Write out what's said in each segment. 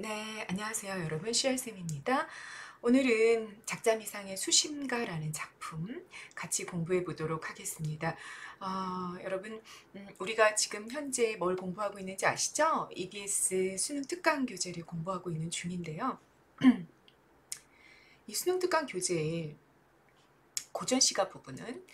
네, 안녕하세요, 여러분. 시알쌤입니다. 오늘은 작자미상의 수심가라는 작품 같이 공부해 보도록 하겠습니다. 여러분, 우리가 지금 현재 뭘 공부하고 있는지 아시죠? EBS 수능 특강 교재를 공부하고 있는 중인데요. 이 수능 특강 교재에 고전시가 부분은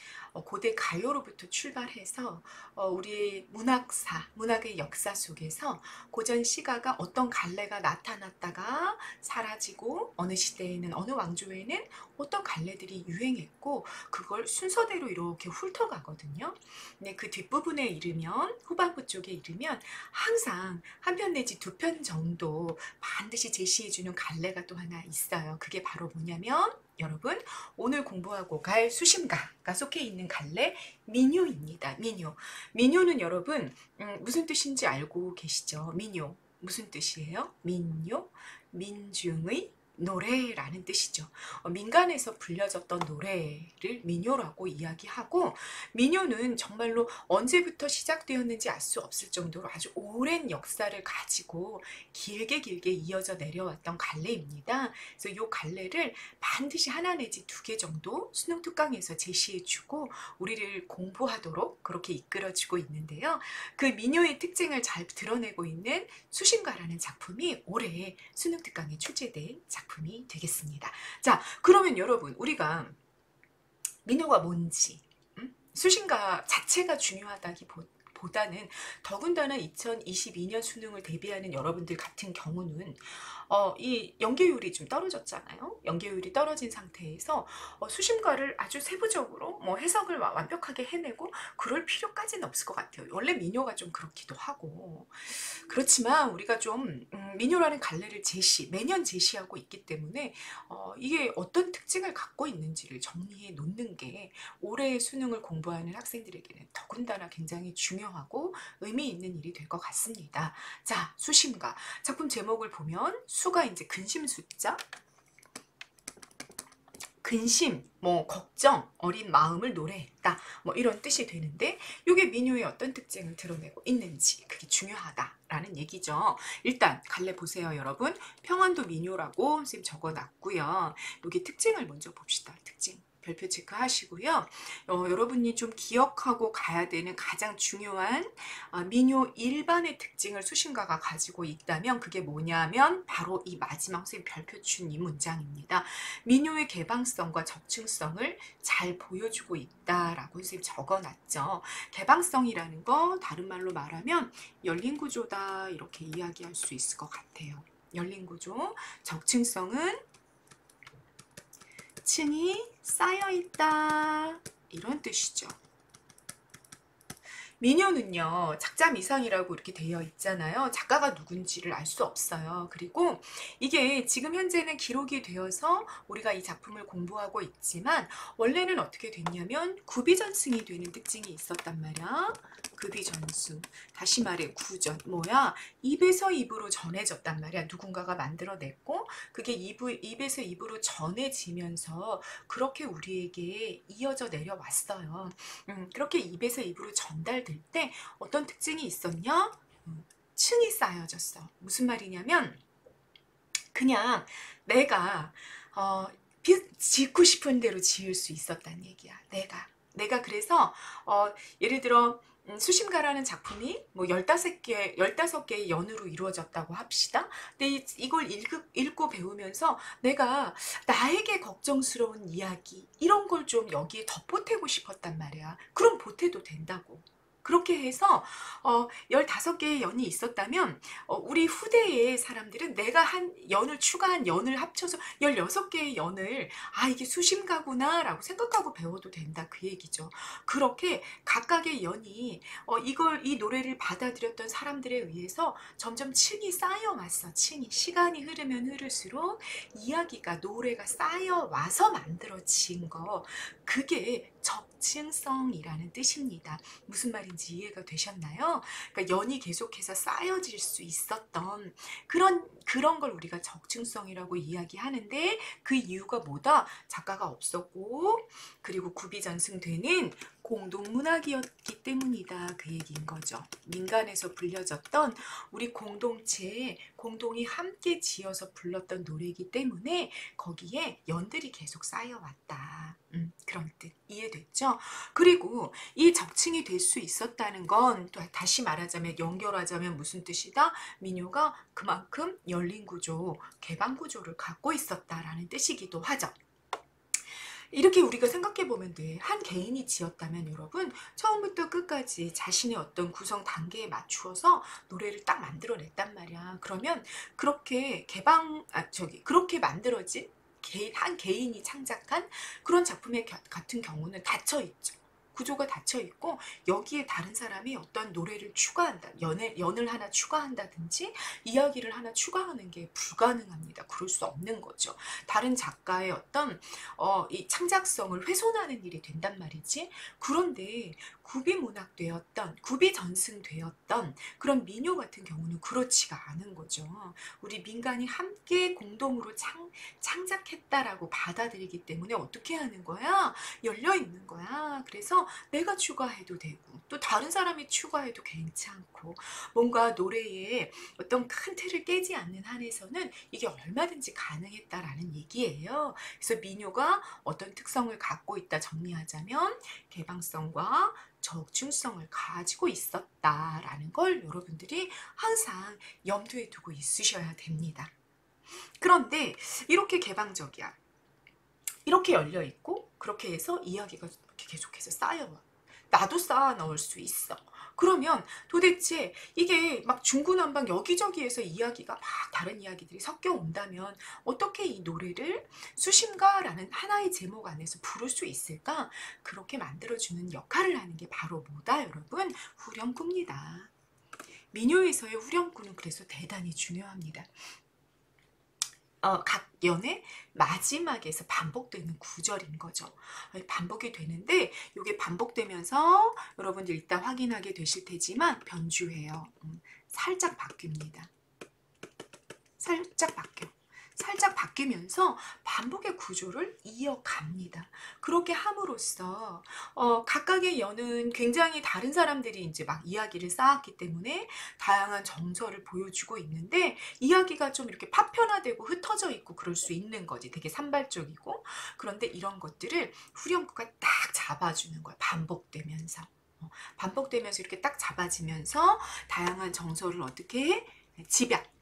고대 가요로부터 출발해서 우리의 문학의 역사 속에서 고전시가가 어떤 갈래가 나타났다가 사라지고 어느 시대에는 어느 왕조에는 어떤 갈래들이 유행했고 그걸 순서대로 이렇게 훑어가거든요. 근데 그 뒷부분에 이르면 후반부 쪽에 이르면 항상 한 편 내지 두 편 정도 반드시 제시해주는 갈래가 또 하나 있어요. 그게 바로 뭐냐면 여러분 오늘 공부하고 갈 수심가가 속해 있는 갈래 민요입니다. 민요. 민요는 여러분 무슨 뜻인지 알고 계시죠? 민요. 무슨 뜻이에요? 민요. 민중의 노래라는 뜻이죠. 민간에서 불려졌던 노래를 민요라고 이야기하고 민요는 정말로 언제부터 시작되었는지 알 수 없을 정도로 아주 오랜 역사를 가지고 길게 이어져 내려왔던 갈래입니다. 그래서 이 갈래를 반드시 하나 내지 두 개 정도 수능 특강에서 제시해주고 우리를 공부하도록 그렇게 이끌어주고 있는데요. 그 민요의 특징을 잘 드러내고 있는 수신가라는 작품이 올해 수능 특강에 출제된 작품이 되겠습니다. 자, 그러면 여러분 우리가 민요가 뭔지 수신가 자체가 중요하다기보다는 더군다나 2022년 수능을 대비하는 여러분들 같은 경우는 이 연계율이 좀 떨어졌잖아요. 연계율이 떨어진 상태에서 수심가를 아주 세부적으로 뭐 해석을 완벽하게 해내고 그럴 필요까지는 없을 것 같아요. 원래 민요가 좀 그렇기도 하고 그렇지만 우리가 좀 민요라는 갈래를 매년 제시하고 있기 때문에 이게 어떤 특징을 갖고 있는지를 정리해 놓는 게 올해의 수능을 공부하는 학생들에게는 더군다나 굉장히 중요하고 의미 있는 일이 될 것 같습니다. 자, 수심가. 작품 제목을 보면 수가 이제 근심 숫자, 근심, 뭐 걱정, 어린 마음을 노래했다. 뭐 이런 뜻이 되는데 이게 민요의 어떤 특징을 드러내고 있는지 그게 중요하다라는 얘기죠. 일단 갈래 보세요, 여러분. 평안도 민요라고 선생님 적어놨고요. 여기 특징을 먼저 봅시다. 특징. 별표 체크하시고요. 여러분이 좀 기억하고 가야 되는 가장 중요한 민요 일반의 특징을 수신가가 가지고 있다면 그게 뭐냐면 바로 이 마지막 선생님 별표 준 이 문장입니다. 민요의 개방성과 적층성을 잘 보여주고 있다라고 선생님 적어놨죠. 개방성이라는 거 다른 말로 말하면 열린 구조다 이렇게 이야기할 수 있을 것 같아요. 열린 구조. 적층성은 층이 쌓여있다 이런 뜻이죠. 민요는요 작자미상이라고 이렇게 되어 있잖아요. 작가가 누군지를 알 수 없어요. 그리고 이게 지금 현재는 기록이 되어서 우리가 이 작품을 공부하고 있지만 원래는 어떻게 됐냐면 구비전승이 되는 특징이 있었단 말이야. 구비전승, 다시 말해 구전, 뭐야, 입에서 입으로 전해졌단 말이야. 누군가가 만들어냈고 그게 입에서 입으로 전해지면서 그렇게 우리에게 이어져 내려왔어요. 그렇게 입에서 입으로 전달될 때 어떤 특징이 있었냐? 층이 쌓여졌어. 무슨 말이냐면 그냥 내가 짓고 싶은 대로 지을 수 있었다는 얘기야. 내가 그래서 예를 들어 수심가라는 작품이 뭐 15개의 연으로 이루어졌다고 합시다. 근데 이걸 읽고 배우면서 내가 나에게 걱정스러운 이야기 이런 걸 좀 여기에 덧보태고 싶었단 말이야. 그럼 보태도 된다고. 그렇게 해서 15개의 연이 있었다면 우리 후대의 사람들은 내가 한 연을 추가한 연을 합쳐서 16개의 연을 이게 수심가구나 라고 생각하고 배워도 된다 그 얘기죠. 그렇게 각각의 연이 이 노래를 받아들였던 사람들에 의해서 점점 층이 쌓여왔어. 시간이 흐르면 흐를수록 이야기가 노래가 쌓여와서 만들어진 거 그게 적층성이라는 뜻입니다. 무슨 말인지 이해가 되셨나요? 그러니까 연이 계속해서 쌓여질 수 있었던 그런 걸 우리가 적층성이라고 이야기하는데, 그 이유가 뭐다? 작가가 없었고 그리고 구비전승되는 공동문학이었기 때문이다, 그 얘기인 거죠. 민간에서 불려졌던 우리 공동체에 공동이 함께 지어서 불렀던 노래이기 때문에 거기에 연들이 계속 쌓여왔다. 그런 뜻 이해됐죠? 그리고 이 적층이 될 수 있었다는 건 또 다시 말하자면, 연결하자면 무슨 뜻이다? 민요가 그만큼 열린 구조, 개방 구조를 갖고 있었다라는 뜻이기도 하죠. 이렇게 우리가 생각해 보면 돼. 한 개인이 지었다면 여러분, 처음부터 끝까지 자신의 어떤 구성 단계에 맞추어서 노래를 딱 만들어냈단 말이야. 그러면 그렇게 그렇게 만들어진 한 개인이 창작한 그런 작품의 같은 경우는 닫혀 있죠. 구조가 닫혀 있고, 여기에 다른 사람이 어떤 노래를 추가한다, 연을 하나 추가한다든지 이야기를 하나 추가하는 게 불가능합니다. 그럴 수 없는 거죠. 다른 작가의 어떤 이 창작성을 훼손하는 일이 된단 말이지. 그런데 구비 전승되었던 그런 민요 같은 경우는 그렇지가 않은 거죠. 우리 민간이 함께 공동으로 창작했다라고 받아들이기 때문에 어떻게 하는 거야? 열려 있는 거야. 그래서 내가 추가해도 되고 또 다른 사람이 추가해도 괜찮고, 뭔가 노래에 어떤 큰 틀을 깨지 않는 한에서는 이게 얼마든지 가능했다라는 얘기예요. 그래서 민요가 어떤 특성을 갖고 있다 정리하자면 개방성과 적중성을 가지고 있었다라는 걸 여러분들이 항상 염두에 두고 있으셔야 됩니다. 그런데 이렇게 개방적이야, 이렇게 열려있고 그렇게 해서 이야기가 이렇게 계속해서 쌓여와. 나도 쌓아 넣을 수 있어. 그러면 도대체 이게 막 중구난방 여기저기에서 이야기가 막 다른 이야기들이 섞여 온다면 어떻게 이 노래를 수심가라는 하나의 제목 안에서 부를 수 있을까? 그렇게 만들어주는 역할을 하는 게 바로 뭐다, 여러분? 후렴구입니다. 민요에서의 후렴구는 그래서 대단히 중요합니다. 각 연의 마지막에서 반복되는 구절인 거죠. 반복이 되는데 이게 반복되면서 여러분들 일단 확인하게 되실 테지만 변주해요. 살짝 바뀝니다. 살짝 바뀌어. 살짝 바뀌면서 반복의 구조를 이어갑니다. 그렇게 함으로써 각각의 연은 굉장히 다른 사람들이 이제 막 이야기를 쌓았기 때문에 다양한 정서를 보여주고 있는데, 이야기가 좀 이렇게 파편화되고 흩어져 있고 그럴 수 있는 거지. 되게 산발적이고. 그런데 이런 것들을 후렴구가 딱 잡아주는 거야. 반복되면서. 반복되면서 이렇게 딱 잡아지면서 다양한 정서를 어떻게 해?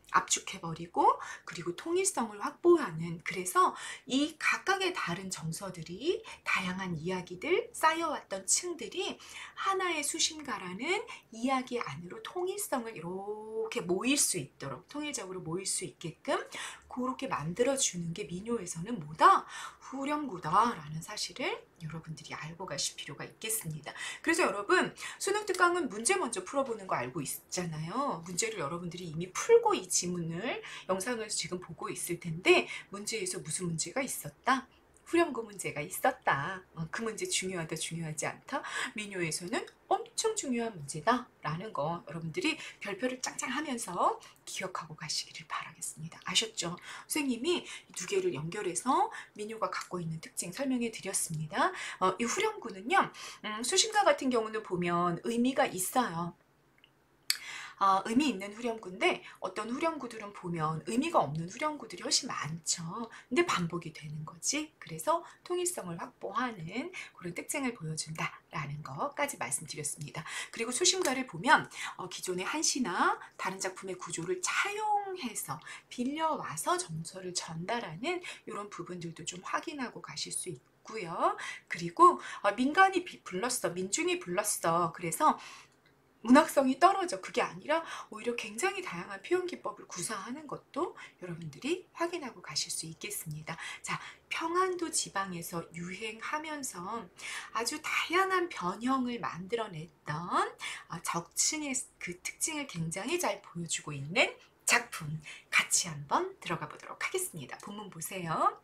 압축해버리고 그리고 통일성을 확보하는, 그래서 이 각각의 다른 정서들이, 다양한 이야기들, 쌓여왔던 층들이 하나의 수심가라는 이야기 안으로 통일성을 이렇게 모일 수 있도록, 통일적으로 모일 수 있게끔 그렇게 만들어주는 게 민요에서는 뭐다? 후렴구다라는 사실을 여러분들이 알고 가실 필요가 있겠습니다. 그래서 여러분, 수능 특강은 문제 먼저 풀어보는 거 알고 있잖아요. 문제를 여러분들이 이미 풀고 이 지문을, 영상을 지금 보고 있을 텐데, 문제에서 무슨 문제가 있었다? 후렴구 문제가 있었다. 그 문제 중요하다, 중요하지 않다? 민요에서는 엄청 중요한 문제다 라는 거 여러분들이 별표를 짱짱 하면서 기억하고 가시기를 바라겠습니다. 아셨죠? 선생님이 이 두 개를 연결해서 민요가 갖고 있는 특징 설명해 드렸습니다. 이 후렴구는요, 수신가 같은 경우는 보면 의미가 있어요. 의미 있는 후렴구인데, 어떤 후렴구들은 보면 의미가 없는 후렴구들이 훨씬 많죠. 근데 반복이 되는 거지. 그래서 통일성을 확보하는 그런 특징을 보여준다라는 것까지 말씀드렸습니다. 그리고 수심가를 보면 기존의 한시나 다른 작품의 구조를 차용해서 빌려와서 정서를 전달하는 이런 부분들도 좀 확인하고 가실 수 있고요. 그리고 민간이 불렀어, 민중이 불렀어. 그래서 문학성이 떨어져. 그게 아니라 오히려 굉장히 다양한 표현 기법을 구사하는 것도 여러분들이 확인하고 가실 수 있겠습니다. 자, 평안도 지방에서 유행하면서 아주 다양한 변형을 만들어냈던 적층의 그 특징을 굉장히 잘 보여주고 있는 작품 같이 한번 들어가 보도록 하겠습니다. 본문 보세요.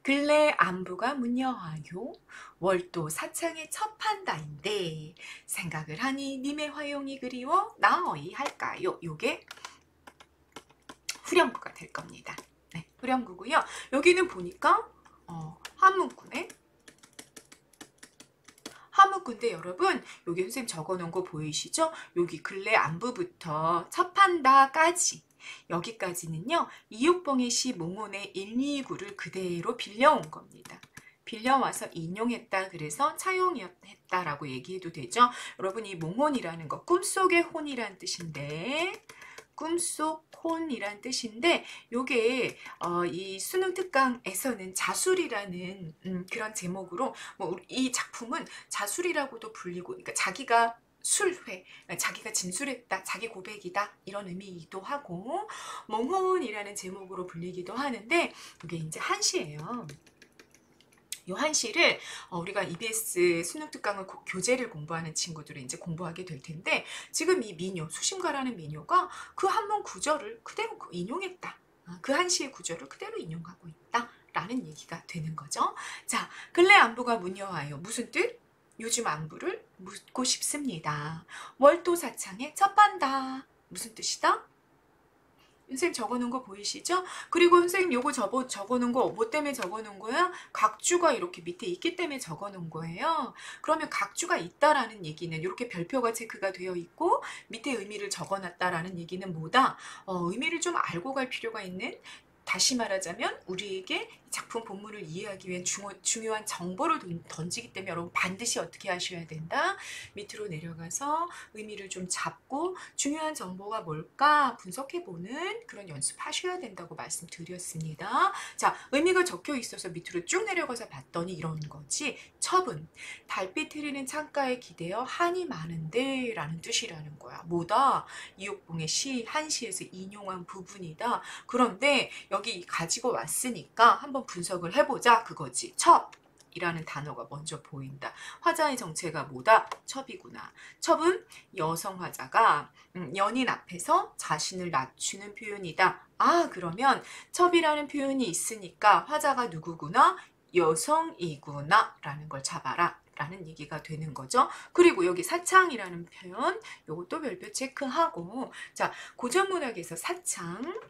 근래 안부가 문여하요 월도 사창의 첫판다인데 생각을 하니 님의 화용이 그리워 나어이 할까요? 요게 후렴구가 될 겁니다. 네, 후렴구고요. 여기는 보니까 한문구네. 한문구인데 여러분 여기 선생님 적어놓은 거 보이시죠? 여기 근래 안부부터 첫판다까지 여기까지는요. 이육봉의 시 몽혼의 1, 2, 9를 그대로 빌려온 겁니다. 빌려와서 인용했다 그래서 차용했다라고 얘기해도 되죠. 여러분 이 몽혼이라는 거 꿈속의 혼이란 뜻인데 꿈속 혼이란 뜻인데 요게 이 수능 특강에서는 자술이라는 그런 제목으로 이 작품은 자술이라고도 불리고 그러니까 자기가 술회, 자기가 진술했다, 자기 고백이다 이런 의미이기도 하고 몽혼이라는 제목으로 불리기도 하는데 이게 이제 한시예요. 이 한시를 우리가 EBS 수능 특강을 교재를 공부하는 친구들은 이제 공부하게 될 텐데 지금 이 민요, 수심가라는 민요가 그 한문 구절을 그대로 인용했다. 그 한시의 구절을 그대로 인용하고 있다. 라는 얘기가 되는 거죠. 자, 근래 안부가 문여하여 무슨 뜻? 요즘 안부를 묻고 싶습니다. 월도사창의 첫반다. 무슨 뜻이다? 선생님 적어놓은 거 보이시죠? 그리고 선생님 요거 적어놓은 거 뭐 때문에 적어놓은 거야? 각주가 이렇게 밑에 있기 때문에 적어놓은 거예요. 그러면 각주가 있다라는 얘기는 이렇게 별표가 체크가 되어 있고 밑에 의미를 적어놨다라는 얘기는 뭐다? 의미를 좀 알고 갈 필요가 있는 다시 말하자면 우리에게 작품 본문을 이해하기 위한 중요한 정보를 던지기 때문에 여러분 반드시 어떻게 하셔야 된다? 밑으로 내려가서 의미를 좀 잡고 중요한 정보가 뭘까 분석해보는 그런 연습하셔야 된다고 말씀드렸습니다. 자, 의미가 적혀 있어서 밑으로 쭉 내려가서 봤더니 이런 거지. 첩은 달빛 흐리는 창가에 기대어 한이 많은데 라는 뜻이라는 거야. 뭐다? 이옥봉의 시, 한시에서 인용한 부분이다. 그런데 여기 가지고 왔으니까 한번 분석을 해보자 그거지. 첩이라는 단어가 먼저 보인다. 화자의 정체가 뭐다? 첩이구나. 첩은 여성 화자가 연인 앞에서 자신을 낮추는 표현이다. 아, 그러면 첩이라는 표현이 있으니까 화자가 누구구나? 여성이구나 라는 걸 잡아라 라는 얘기가 되는 거죠. 그리고 여기 사창이라는 표현 요것도 별표 체크하고 자, 고전문학에서 사창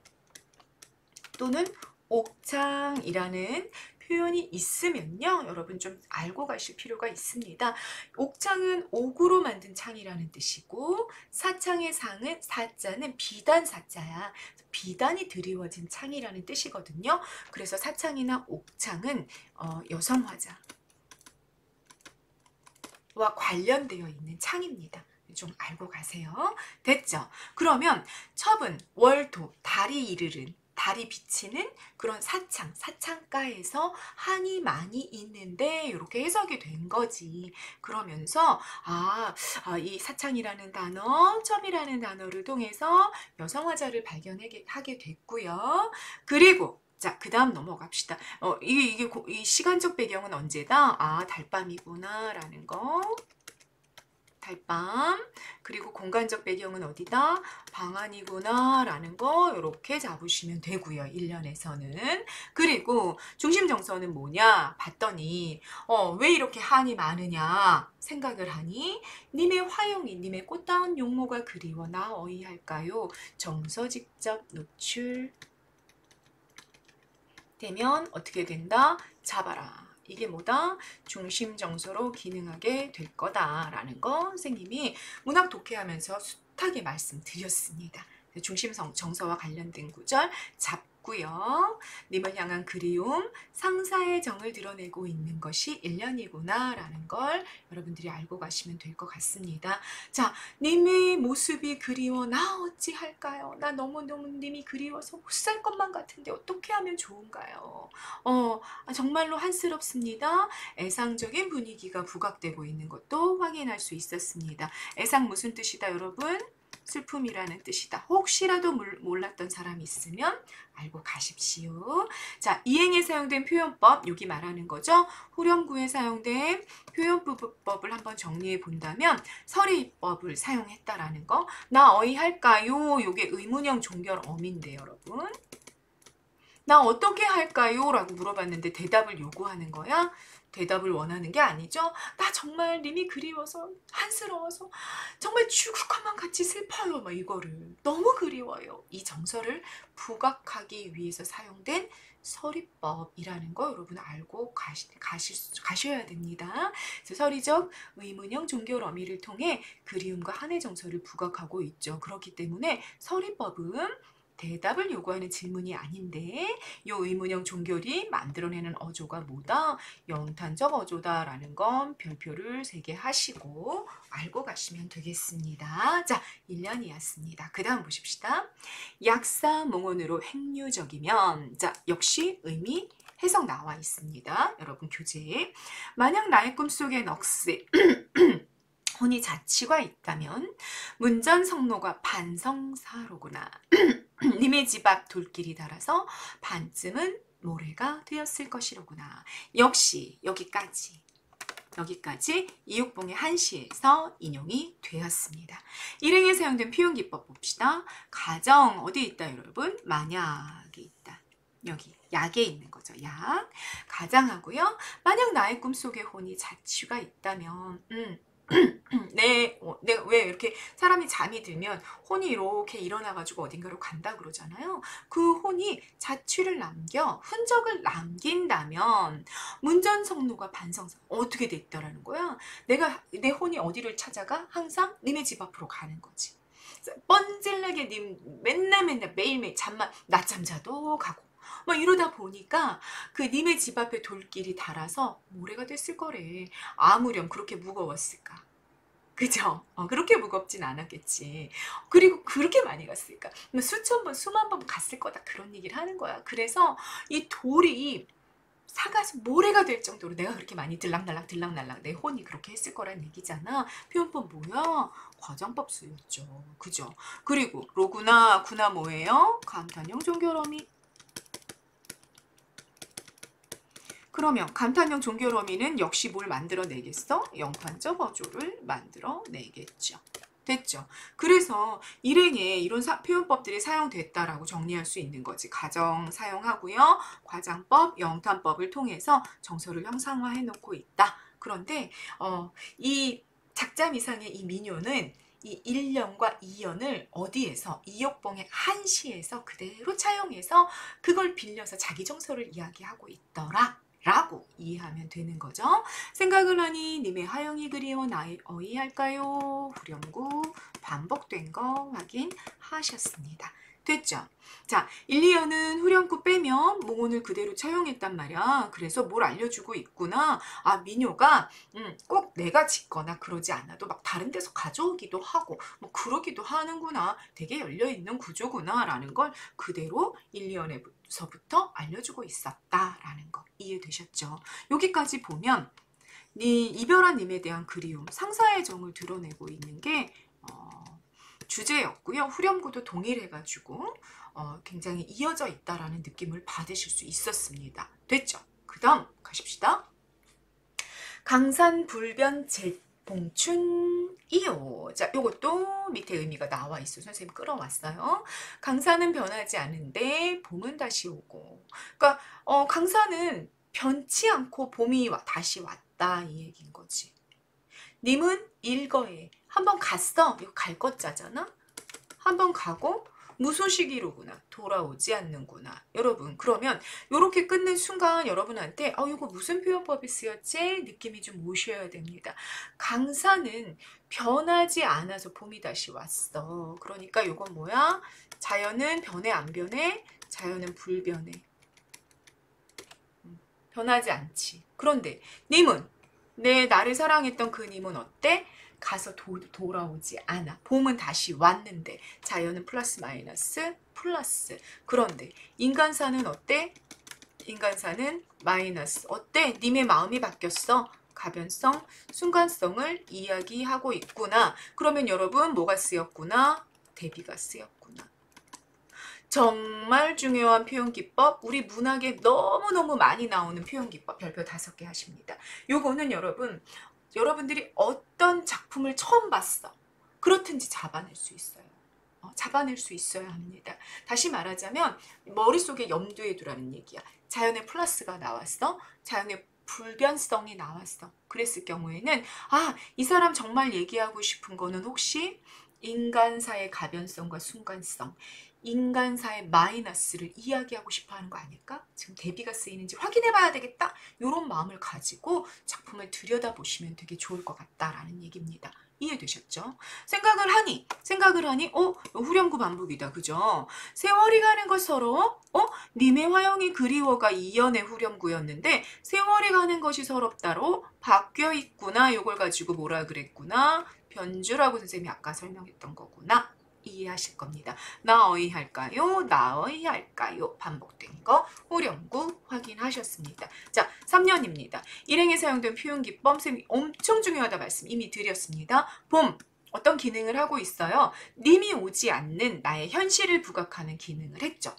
또는 옥창이라는 표현이 있으면요. 여러분 좀 알고 가실 필요가 있습니다. 옥창은 옥으로 만든 창이라는 뜻이고 사창의 상은 사자는 비단 사자야. 비단이 드리워진 창이라는 뜻이거든요. 그래서 사창이나 옥창은 여성 화자와 관련되어 있는 창입니다. 좀 알고 가세요. 됐죠? 그러면 첩은 월도, 달이 이르른 달이 비치는 그런 사창가에서 한이 많이 있는데 이렇게 해석이 된 거지. 그러면서 이 사창이라는 단어, 첩이라는 단어를 통해서 여성화자를 발견하게 됐고요. 그리고 자, 그 다음 넘어갑시다. 이 시간적 배경은 언제다? 달밤이구나 라는 거. 달밤. 그리고 공간적 배경은 어디다? 방안이구나 라는 거 이렇게 잡으시면 되고요. 1년에서는. 그리고 중심 정서는 뭐냐? 봤더니 왜 이렇게 한이 많으냐 생각을 하니 님의 화용이 님의 꽃다운 용모가 그리워 나 어이할까요? 정서 직접 노출 되면 어떻게 된다? 잡아라. 이게 뭐다? 중심 정서로 기능하게 될 거다라는 거 선생님이 문학 독해하면서 숱하게 말씀드렸습니다. 중심 정서와 관련된 구절 잡고요. 님을 향한 그리움, 상사의 정을 드러내고 있는 것이 1년이구나 라는 걸 여러분들이 알고 가시면 될 것 같습니다. 자, 님의 모습이 그리워 나 어찌할까요? 나 너무너무 님이 그리워서 못 살 것만 같은데 어떻게 하면 좋은가요? 정말로 한스럽습니다. 애상적인 분위기가 부각되고 있는 것도 확인할 수 있었습니다. 애상 무슨 뜻이다 여러분? 슬픔이라는 뜻이다. 혹시라도 몰랐던 사람이 있으면 알고 가십시오. 자, 이행에 사용된 표현법, 여기 말하는 거죠. 후렴구에 사용된 표현법을 한번 정리해 본다면 서리법을 사용했다라는 거. 나 어이할까요? 요게 의문형 종결어민데 여러분. 나 어떻게 할까요? 라고 물어봤는데 대답을 요구하는 거야? 대답을 원하는 게 아니죠. 나 정말 님이 그리워서 한스러워서 정말 죽을 것만 같이 슬퍼요. 막 이거를 너무 그리워요. 이 정서를 부각하기 위해서 사용된 서리법이라는 거 여러분 알고 가셔야 됩니다. 그래서 서리적 의문형 종결 어미를 통해 그리움과 한의 정서를 부각하고 있죠. 그렇기 때문에 서리법은 대답을 요구하는 질문이 아닌데 요 의문형 종결이 만들어내는 어조가 뭐다? 영탄적 어조다라는 건 별표를 3개 하시고 알고 가시면 되겠습니다. 자, 1년이었습니다. 그 다음 보십시다. 약사 몽언으로 행유적이면 자, 역시 의미 해석 나와 있습니다. 여러분 교재. 만약 나의 꿈속에 넋에 혼이 자취가 있다면 문전성노가 반성사로구나. 님의 집 앞 돌길이 닳아서 반쯤은 모래가 되었을 것이로구나. 역시 여기까지 이육봉의 한시에서 인용이 되었습니다. 일행에 사용된 표현기법 봅시다. 가정 어디 있다 여러분? 만약에 있다. 여기 약에 있는 거죠. 약. 가장하고요. 만약 나의 꿈속에 혼이 자취가 있다면 내가 왜 이렇게 사람이 잠이 들면 혼이 이렇게 일어나가지고 어딘가로 간다 그러잖아요. 그 혼이 자취를 남겨 흔적을 남긴다면 문전성노가 반성사 어떻게 됐다라는 거야? 내 혼이 어디를 찾아가? 항상 님의 집 앞으로 가는 거지. 뻔질나게 님 맨날 매일매일 잠만 낮잠 자도 가고 막 이러다 보니까 그 님의 집 앞에 돌길이 닳아서 모래가 됐을 거래. 아무렴 그렇게 무거웠을까? 그죠? 그렇게 무겁진 않았겠지. 그리고 그렇게 많이 갔을까? 수천 번, 수만 번 갔을 거다. 그런 얘기를 하는 거야. 그래서 이 돌이 사가서 모래가 될 정도로 내가 그렇게 많이 들락날락 내 혼이 그렇게 했을 거란 얘기잖아. 표현법 뭐야? 과장법 수였죠. 그죠? 그리고 로구나, 구나 뭐예요? 감탄형 종결어미. 그러면 감탄형 종결어미는 역시 뭘 만들어내겠어? 영탄적 어조를 만들어내겠죠. 됐죠? 그래서 일행에 이런 표현법들이 사용됐다라고 정리할 수 있는 거지. 가정 사용하고요. 과장법, 영탄법을 통해서 정서를 형상화해 놓고 있다. 그런데 이 작자미상의 이 민요는 이 1년과 2년을 어디에서 이옥봉의 한시에서 그대로 차용해서 그걸 빌려서 자기 정서를 이야기하고 있더라. 라고 이해하면 되는 거죠. 생각을 하니 님의 하영이 그리워 나의 어이할까요? 후렴구 반복된 거 확인하셨습니다. 됐죠? 자, 1, 2연은 후렴구 빼면 몽언을 그대로 차용했단 말이야. 그래서 뭘 알려주고 있구나. 아, 민요가 꼭 내가 짓거나 그러지 않아도 막 다른 데서 가져오기도 하고 뭐 그러기도 하는구나. 되게 열려있는 구조구나 라는 걸 그대로 1, 2연에서부터 알려주고 있었다라는 거 이해되셨죠? 여기까지 보면 이별한 님에 대한 그리움, 상사의 정을 드러내고 있는 게 주제였고요. 후렴구도 동일해가지고 굉장히 이어져 있다라는 느낌을 받으실 수 있었습니다. 됐죠? 그 다음 가십시다. 강산 불변 제봉춘 이요. 자, 요것도 밑에 의미가 나와 있어. 선생님 끌어왔어요. 강산은 변하지 않은데 봄은 다시 오고. 그러니까 강산은 변치 않고 봄이 다시 왔다 이 얘기인 거지. 님은 일거에 한번 갔어. 이거 갈 것자잖아. 한번 가고 무소식이로구나. 돌아오지 않는구나. 여러분 그러면 이렇게 끊는 순간 여러분한테 이거 무슨 표현법이 쓰였지? 느낌이 좀 오셔야 됩니다. 강산은 변하지 않아서 봄이 다시 왔어. 그러니까 이건 뭐야? 자연은 변해 안 변해? 자연은 불변해. 변하지 않지. 그런데 님은 나를 사랑했던 그 님은 어때? 가서 돌아오지 않아. 봄은 다시 왔는데 자연은 플러스 마이너스 플러스. 그런데 인간사는 어때? 인간사는 마이너스. 어때? 님의 마음이 바뀌었어. 가변성, 순간성을 이야기하고 있구나. 그러면 여러분 뭐가 쓰였구나? 대비가 쓰였구나. 정말 중요한 표현기법, 우리 문학에 너무너무 많이 나오는 표현기법 별표 5개 하십니다. 요거는 여러분들이 어떤 작품을 처음 봤어. 그렇든지 잡아낼 수 있어요. 잡아낼 수 있어야 합니다. 다시 말하자면 머릿속에 염두에 두라는 얘기야. 자연의 플러스가 나왔어. 자연의 불변성이 나왔어. 그랬을 경우에는 이 사람 정말 얘기하고 싶은 거는 혹시 인간사의 가변성과 순간성, 인간사의 마이너스를 이야기하고 싶어 하는 거 아닐까? 지금 대비가 쓰이는지 확인해 봐야 되겠다. 이런 마음을 가지고 작품을 들여다보시면 되게 좋을 것 같다라는 얘기입니다. 이해되셨죠? 생각을 하니 후렴구 반복이다. 그죠? 세월이 가는 것 서러워? 님의 화영이 그리워가 이연의 후렴구였는데 세월이 가는 것이 서럽다로 바뀌어 있구나. 요걸 가지고 뭐라 그랬구나. 변주라고 선생님이 아까 설명했던 거구나. 이해하실 겁니다. 나어이 할까요? 나어이 할까요? 반복된 거 후렴구 확인하셨습니다. 자, 3년입니다. 일행에 사용된 표현기법 선생님이 엄청 중요하다 말씀 이미 드렸습니다. 봄 어떤 기능을 하고 있어요? 님이 오지 않는 나의 현실을 부각하는 기능을 했죠.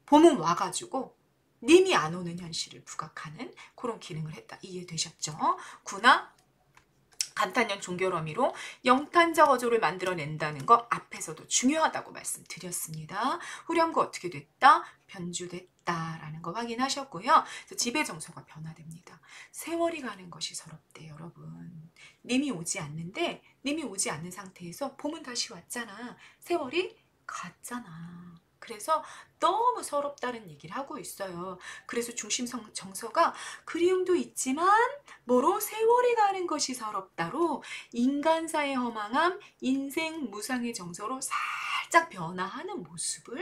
봄은 와가지고 님이 안 오는 현실을 부각하는 그런 기능을 했다. 이해되셨죠? 구나 간탄형 종결어미로 영탄적 어조를 만들어낸다는 거 앞에서도 중요하다고 말씀드렸습니다. 후렴구 어떻게 됐다? 변주됐다라는 거 확인하셨고요. 지배 정서가 변화됩니다. 세월이 가는 것이 서럽대 여러분. 님이 오지 않는데 님이 오지 않는 상태에서 봄은 다시 왔잖아. 세월이 갔잖아. 그래서 너무 서럽다는 얘기를 하고 있어요. 그래서 중심 정서가 그리움도 있지만 뭐로 세월이 가는 것이 서럽다로 인간사의 허망함, 인생 무상의 정서로 살짝 변화하는 모습을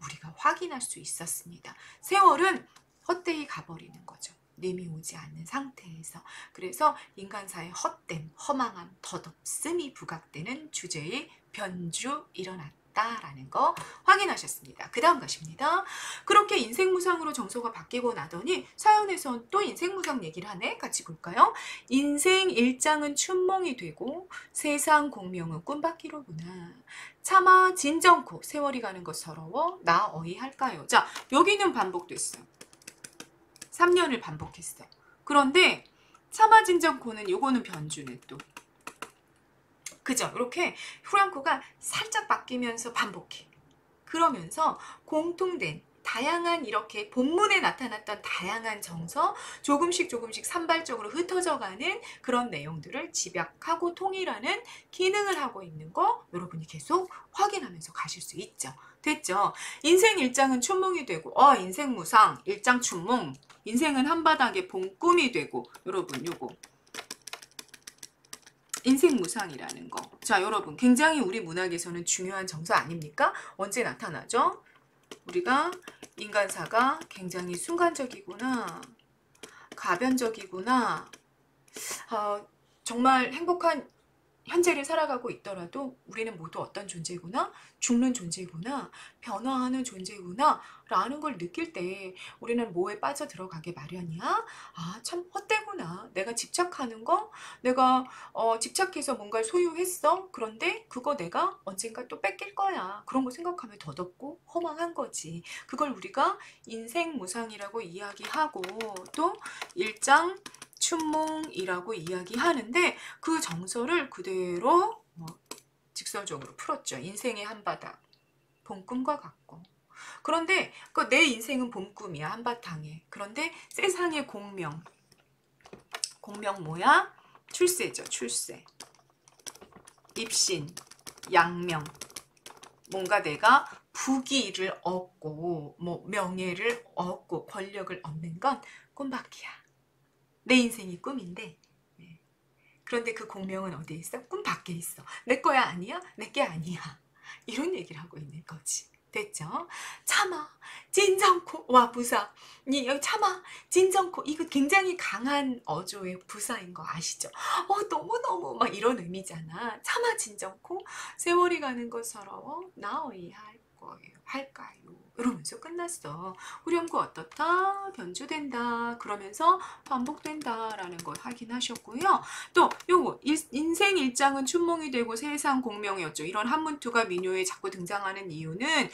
우리가 확인할 수 있었습니다. 세월은 헛되이 가버리는 거죠. 님이 오지 않는 상태에서. 그래서 인간사의 헛됨, 허망함, 덧없음이 부각되는 주제의 변주 일어났다. 라는 거 확인하셨습니다. 그 다음 가십니다. 그렇게 인생무상으로 정서가 바뀌고 나더니 사연에선 또 인생무상 얘기를 하네. 같이 볼까요? 인생 일장은 춘몽이 되고 세상 공명은 꿈밖이로구나. 차마 진정코 세월이 가는 것 서러워 나 어이 할까요? 자, 여기는 반복됐어. 3년을 반복했어. 그런데 차마 진정코는 요거는 변주네 또. 그죠? 이렇게 후렴구가 살짝 바뀌면서 반복해. 그러면서 공통된 다양한 이렇게 본문에 나타났던 다양한 정서 조금씩 산발적으로 흩어져가는 그런 내용들을 집약하고 통일하는 기능을 하고 있는 거 여러분이 계속 확인하면서 가실 수 있죠. 됐죠? 인생 일장은 춘몽이 되고 인생 무상 일장 춘몽 인생은 한바닥에 봄꿈이 되고 여러분 요거 인생무상이라는 거. 자, 여러분 굉장히 우리 문학에서는 중요한 정서 아닙니까? 언제 나타나죠? 우리가 인간사가 굉장히 순간적이구나. 가변적이구나. 정말 행복한 현재를 살아가고 있더라도 우리는 모두 어떤 존재구나, 죽는 존재구나, 변화하는 존재구나 라는 걸 느낄 때 우리는 뭐에 빠져 들어가게 마련이야? 참 헛되구나. 내가 집착하는 거, 내가 집착해서 뭔가를 소유했어. 그런데 그거 내가 언젠가 또 뺏길 거야. 그런 거 생각하면 더덥고 허망한 거지. 그걸 우리가 인생무상이라고 이야기하고 또 일장 춘몽이라고 이야기하는데 그 정서를 그대로 직설적으로 풀었죠. 인생의 한바닥, 봄꿈과 같고. 그런데 내 인생은 봄꿈이야, 한바탕에. 그런데 세상의 공명. 공명 뭐야? 출세죠, 출세. 입신, 양명. 뭔가 내가 부귀를 얻고 명예를 얻고 권력을 얻는 건 꿈밖이야. 내 인생이 꿈인데 그런데 그 공명은 어디에 있어? 꿈 밖에 있어. 내 거야 아니야? 내게 아니야. 이런 얘기를 하고 있는 거지. 됐죠? 참아 진정코 와 부사 여기 참아 진정코 이거 굉장히 강한 어조의 부사인 거 아시죠? 너무너무 막 이런 의미잖아. 참아 진정코 세월이 가는 것 서러워 나 어이 할까요? 이러면서 끝났어. 후렴구 어떻다? 변주된다. 그러면서 반복된다라는 걸 확인하셨고요. 또 요거 인생 일장은 춘몽이 되고 세상 공명이었죠. 이런 한문투가 민요에 자꾸 등장하는 이유는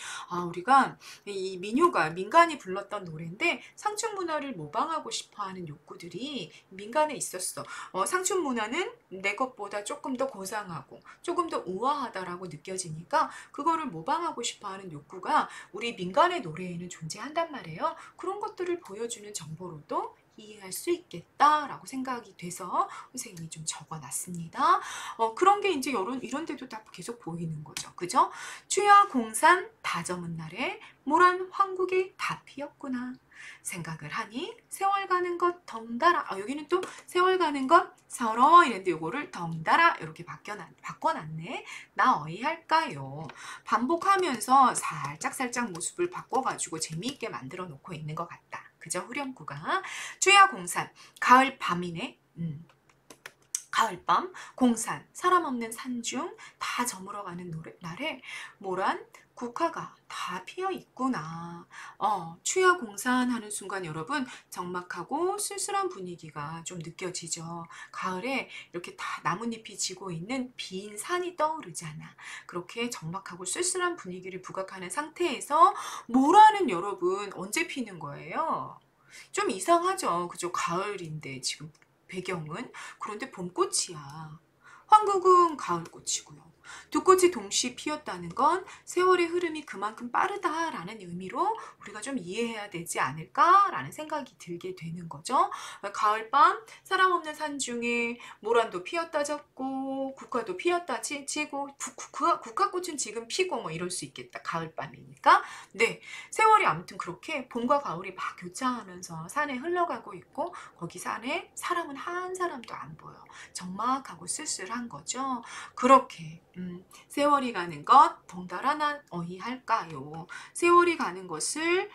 우리가 이 민요가 민간이 불렀던 노래인데 상춘 문화를 모방하고 싶어하는 욕구들이 민간에 있었어. 상춘 문화는 내 것보다 조금 더 고상하고 조금 더 우아하다라고 느껴지니까 그거를 모방하고 싶어하는 욕구가 우리 민간의 노래에는 존재한단 말이에요. 그런 것들을 보여주는 정보로도 이해할 수 있겠다라고 생각이 돼서 선생님이 좀 적어놨습니다. 그런 게 이제 이런 데도 다 계속 보이는 거죠. 그죠? 추야 공산 다저문 날에 모란 황국이 다 피었구나. 생각을 하니 세월 가는 것 덩달아. 여기는 또 세월 가는 것 서러워 이랬는데 요거를 덩달아 이렇게 바꿔놨네. 나 어이할까요? 반복하면서 살짝 모습을 바꿔가지고 재미있게 만들어 놓고 있는 것 같다. 그죠? 후렴구가. 추야 공산 가을 밤이네. 가을밤 공산 사람 없는 산중 다 저물어가는 날에 모란 국화가 다 피어 있구나. 추야 공산하는 순간 여러분 적막하고 쓸쓸한 분위기가 좀 느껴지죠. 가을에 이렇게 다 나뭇잎이 지고 있는 빈 산이 떠오르잖아. 그렇게 적막하고 쓸쓸한 분위기를 부각하는 상태에서 모라는 여러분 언제 피는 거예요? 좀 이상하죠. 그죠? 가을인데 지금 배경은. 그런데 봄꽃이야. 황국은 가을꽃이고요. 두 꽃이 동시에 피었다는 건 세월의 흐름이 그만큼 빠르다라는 의미로 우리가 좀 이해해야 되지 않을까라는 생각이 들게 되는 거죠. 가을밤 사람 없는 산 중에 모란도 피었다 졌고 국화도 피었다 지고 국화꽃은 지금 피고 뭐 이럴 수 있겠다. 가을밤이니까. 네, 세월이 아무튼 그렇게 봄과 가을이 막 교차하면서 산에 흘러가고 있고 거기 산에 사람은 한 사람도 안 보여. 적막하고 쓸쓸한 거죠. 그렇게 세월이 가는 것 덩달아 난 어이할까요? 세월이 가는 것을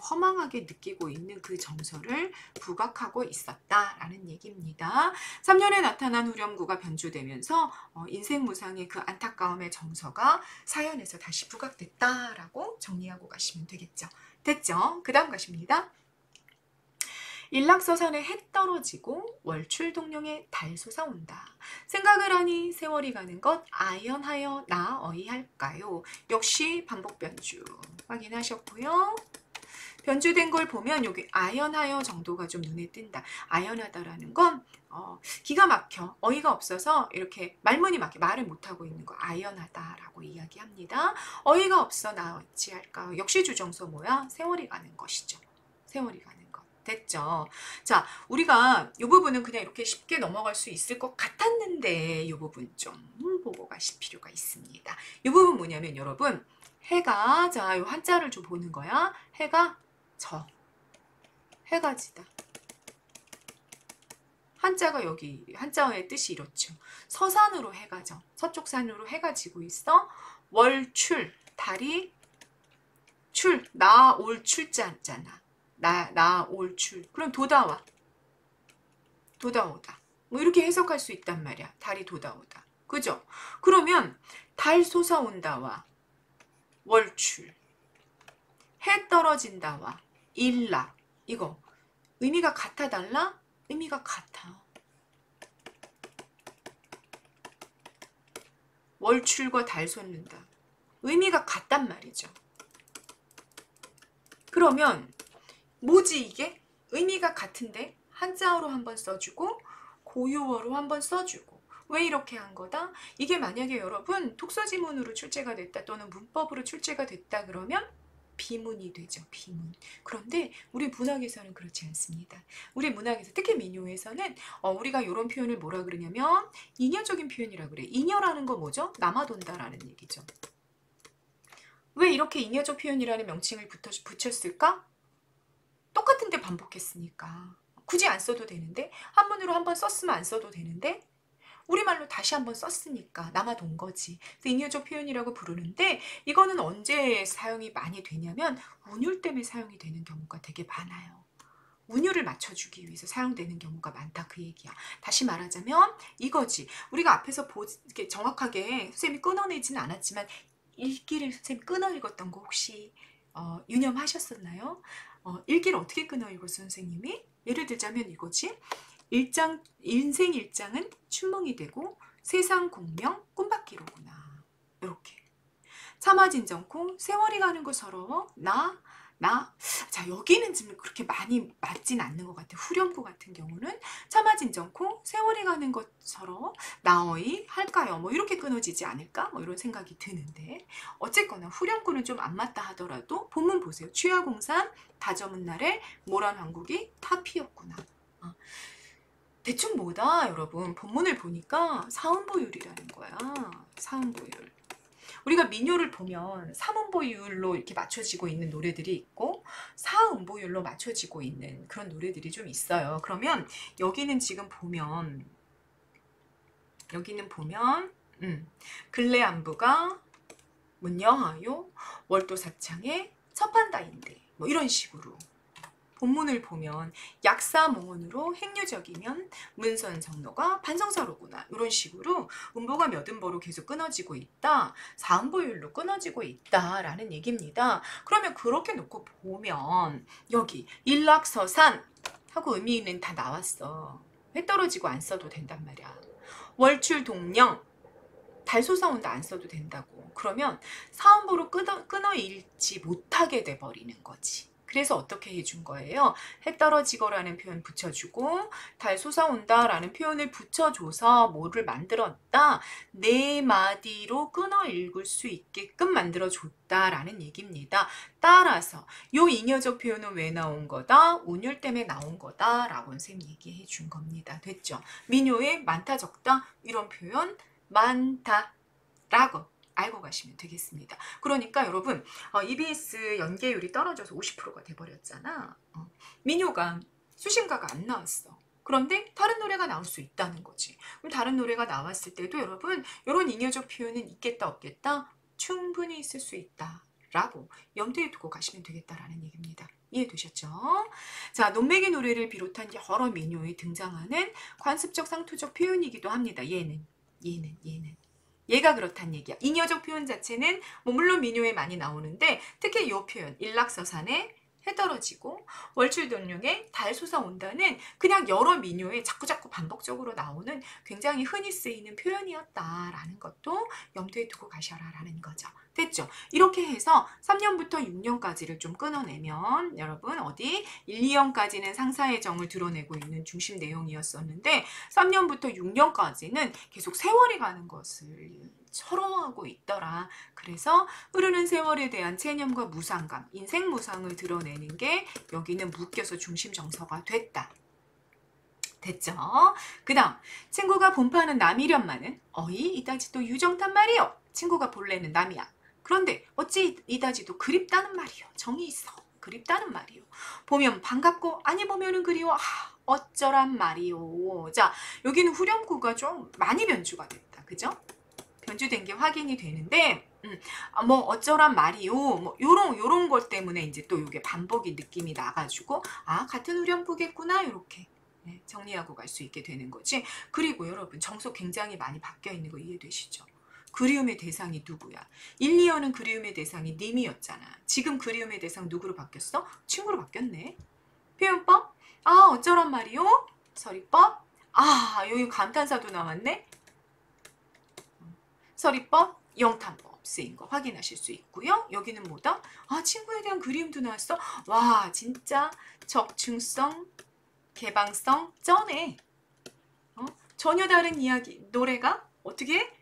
허망하게 느끼고 있는 그 정서를 부각하고 있었다라는 얘기입니다. 3년에 나타난 후렴구가 변주되면서 인생무상의 그 안타까움의 정서가 사연에서 다시 부각됐다라고 정리하고 가시면 되겠죠. 됐죠? 그 다음 가십니다. 일락서산에 해 떨어지고 월출동령에 달 솟아온다. 생각을 하니 세월이 가는 것 아연하여 나 어이할까요? 역시 반복 변주 확인하셨고요. 변주된 걸 보면 여기 아연하여 정도가 좀 눈에 tin다. 아연하다라는 건 기가 막혀. 어이가 없어서 이렇게 말문이 막혀. 말을 못하고 있는 거 아연하다라고 이야기합니다. 어이가 없어 나 어찌할까요? 역시 주정서 뭐야? 세월이 가는 것이죠. 세월이 가는 것. 됐죠? 자, 우리가 이 부분은 그냥 이렇게 쉽게 넘어갈 수 있을 것 같았는데 이 부분 좀 보고 가실 필요가 있습니다. 이 부분 뭐냐면 여러분 해가 자, 이 한자를 좀 보는 거야. 해가 해가 지다. 한자가 여기 한자어의 뜻이 이렇죠. 서산으로 해가 져. 서쪽 산으로 해가 지고 있어. 월출 달이 나올 출자잖아. 나올 출. 그럼 도다와. 도다오다. 뭐 이렇게 해석할 수 있단 말이야. 달이 도다오다. 그죠? 그러면 달 솟아온다와 월출. 해 떨어진다와 일락. 이거 의미가 같아 달라? 의미가 같아. 월출과 달 솟는다. 의미가 같단 말이죠. 그러면 뭐지 이게? 의미가 같은데 한자어로 한번 써주고 고유어로 한번 써주고 왜 이렇게 한 거다? 이게 만약에 여러분 독서지문으로 출제가 됐다 또는 문법으로 출제가 됐다 그러면 비문이 되죠. 비문. 그런데 우리 문학에서는 그렇지 않습니다. 우리 문학에서 특히 민요에서는 우리가 이런 표현을 뭐라 그러냐면 잉여적인 표현이라 그래. 잉여라는 거 뭐죠? 남아돈다라는 얘기죠. 왜 이렇게 잉여적 표현이라는 명칭을 붙였을까? 똑같은데 반복했으니까. 굳이 안 써도 되는데 한문으로 한번 썼으면 안 써도 되는데 우리말로 다시 한번 썼으니까 남아돈 거지. 그래서 잉여적 표현이라고 부르는데 이거는 언제 사용이 많이 되냐면 운율 때문에 사용이 되는 경우가 되게 많아요. 운율을 맞춰주기 위해서 사용되는 경우가 많다 그 얘기야. 다시 말하자면 이거지. 우리가 앞에서 이렇게 정확하게 선생님이 끊어내지는 않았지만 읽기를 선생님이 끊어 읽었던 거 혹시 유념하셨었나요? 일기를 어떻게 끊어 읽었어, 선생님이? 예를 들자면 이거지. 인생 일장은 춘몽이 되고 세상 공명 꿈밖이로구나. 이렇게. 참아진정콩 세월이 가는 거 서러워 자, 여기는 지금 그렇게 많이 맞진 않는 것 같아. 후렴구 같은 경우는 참아진정콩 세월이 가는 것 서러워 나어이 할까요? 뭐 이렇게 끊어지지 않을까? 뭐 이런 생각이 드는데 어쨌거나 후렴구는 좀 안 맞다 하더라도 본문 보세요. 취하공산 다저문 날에 모란 왕국이 다 피었구나. 대충 뭐다 여러분. 본문을 보니까 사음보율이라는 거야. 사음보율. 우리가 민요를 보면 삼음보율로 이렇게 맞춰지고 있는 노래들이 있고 사음보율로 맞춰지고 있는 그런 노래들이 좀 있어요. 그러면 여기는 지금 보면 근래 안부가 문여하요 월도사창에 첩한다인데 뭐 이런 식으로 본문을 보면 약사몽언으로 행유적이면 문선정로가 반성사로구나 이런 식으로 음보가 몇 음보로 계속 끊어지고 있다. 사음보율로 끊어지고 있다라는 얘기입니다. 그러면 그렇게 놓고 보면 여기 일락서산 하고 의미는 다 나왔어. 회 떨어지고 안 써도 된단 말이야. 월출동령 달 솟아온다 안 써도 된다고. 그러면 사음보로 끊어 읽지 못하게 돼버리는 거지. 그래서 어떻게 해준 거예요? 해 떨어지고라는 표현 붙여주고 달 솟아온다라는 표현을 붙여줘서 뭐를 만들었다? 네 마디로 끊어 읽을 수 있게끔 만들어줬다라는 얘기입니다. 따라서 요 잉여적 표현은 왜 나온 거다? 운율 때문에 나온 거다라고 선생님 얘기해 준 겁니다. 됐죠? 민요에 많다 적다 이런 표현 많다라고 알고 가시면 되겠습니다. 그러니까 여러분 EBS 연계율이 떨어져서 50%가 돼버렸잖아. 민요가 수신가가 안 나왔어. 그런데 다른 노래가 나올 수 있다는 거지. 그럼 다른 노래가 나왔을 때도 여러분 이런 잉여적 표현은 있겠다 없겠다? 충분히 있을 수 있다. 라고 염두에 두고 가시면 되겠다라는 얘기입니다. 이해되셨죠? 자, 논매기 노래를 비롯한 여러 민요에 등장하는 관습적 상투적 표현이기도 합니다. 얘는. 얘가 그렇단 얘기야. 잉여적 표현 자체는 뭐 물론 민요에 많이 나오는데 특히 이 표현 일락서산에 해 떨어지고 월출동령에 달 솟아온다는 그냥 여러 민요에 자꾸자꾸 반복적으로 나오는 굉장히 흔히 쓰이는 표현이었다라는 것도 염두에 두고 가셔라라는 거죠. 됐죠? 이렇게 해서 3년부터 6년까지를 좀 끊어내면 여러분 어디 1, 2년까지는 상사의 정을 드러내고 있는 중심 내용이었었는데 3년부터 6년까지는 계속 세월이 가는 것을 서러워하고 있더라. 그래서 흐르는 세월에 대한 체념과 무상감, 인생 무상을 드러내는 게 여기는 묶여서 중심 정서가 됐다. 됐죠? 그 다음 친구가 본파는 남이련만은 어이 이다지도 유정단 말이요. 친구가 본래는 남이야. 그런데 어찌 이다지도 그립다는 말이요. 정이 있어. 그립다는 말이요. 보면 반갑고 아니 보면은 그리워. 어쩌란 말이요. 자, 여기는 후렴구가 좀 많이 변주가 됐다. 그죠? 변주된 게 확인이 되는데 뭐 어쩌란 말이요. 뭐 요런 것 때문에 이제 또 요게 반복이 느낌이 나가지고 같은 후렴구겠구나 요렇게 정리하고 갈 수 있게 되는 거지. 그리고 여러분 정서 굉장히 많이 바뀌어 있는 거 이해되시죠? 그리움의 대상이 누구야? 1, 2년은 그리움의 대상이 님이었잖아. 지금 그리움의 대상 누구로 바뀌었어? 친구로 바뀌었네. 표현법? 어쩌란 말이요? 서리법? 여기 감탄사도 나왔네. 서리법, 영탄법 쓰인 거 확인하실 수 있고요. 여기는 뭐다? 친구에 대한 그리움도 나왔어. 와, 진짜 적중성, 개방성 쩌네. 전혀 다른 이야기. 노래가 어떻게?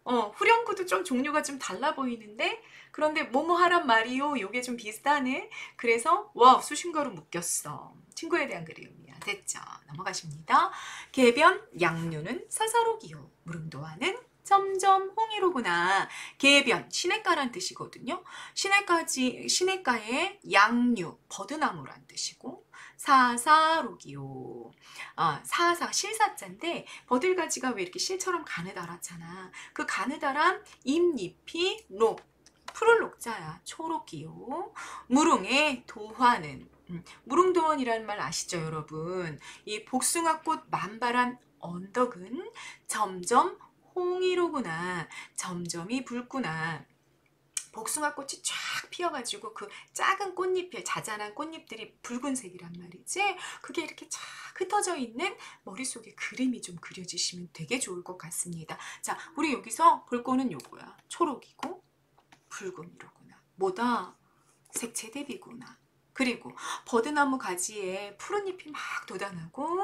후렴구도 좀 종류가 좀 달라 보이는데 그런데 뭐뭐 하란 말이요. 요게 좀 비슷하네. 그래서 와, 수신가로 묶였어. 친구에 대한 그리움이야. 됐죠? 넘어가십니다. 개변, 양류는 사사로기요. 무릉도하는 점점 홍이로구나. 개변, 시냇가란 뜻이거든요. 시냇가의 양류, 버드나무란 뜻이고 사사로기요. 사사, 실사자인데 버들가지가 왜 이렇게 실처럼 가느다랗잖아. 그 가느다란 잎잎이 녹, 푸른 녹자야. 초록기요. 무릉의 도화는 무릉도원이라는 말 아시죠 여러분? 이 복숭아꽃 만발한 언덕은 점점 홍이로구나. 점점이 붉구나. 복숭아꽃이 쫙 피어가지고 그 작은 꽃잎에 자잘한 꽃잎들이 붉은색이란 말이지. 그게 이렇게 쫙 흩어져 있는 머릿속에 그림이 좀 그려지시면 되게 좋을 것 같습니다. 자, 우리 여기서 볼 거는 요거야. 초록이고 붉은이로구나. 뭐다? 색채 대비구나. 그리고 버드나무 가지에 푸른 잎이 막 돋아나고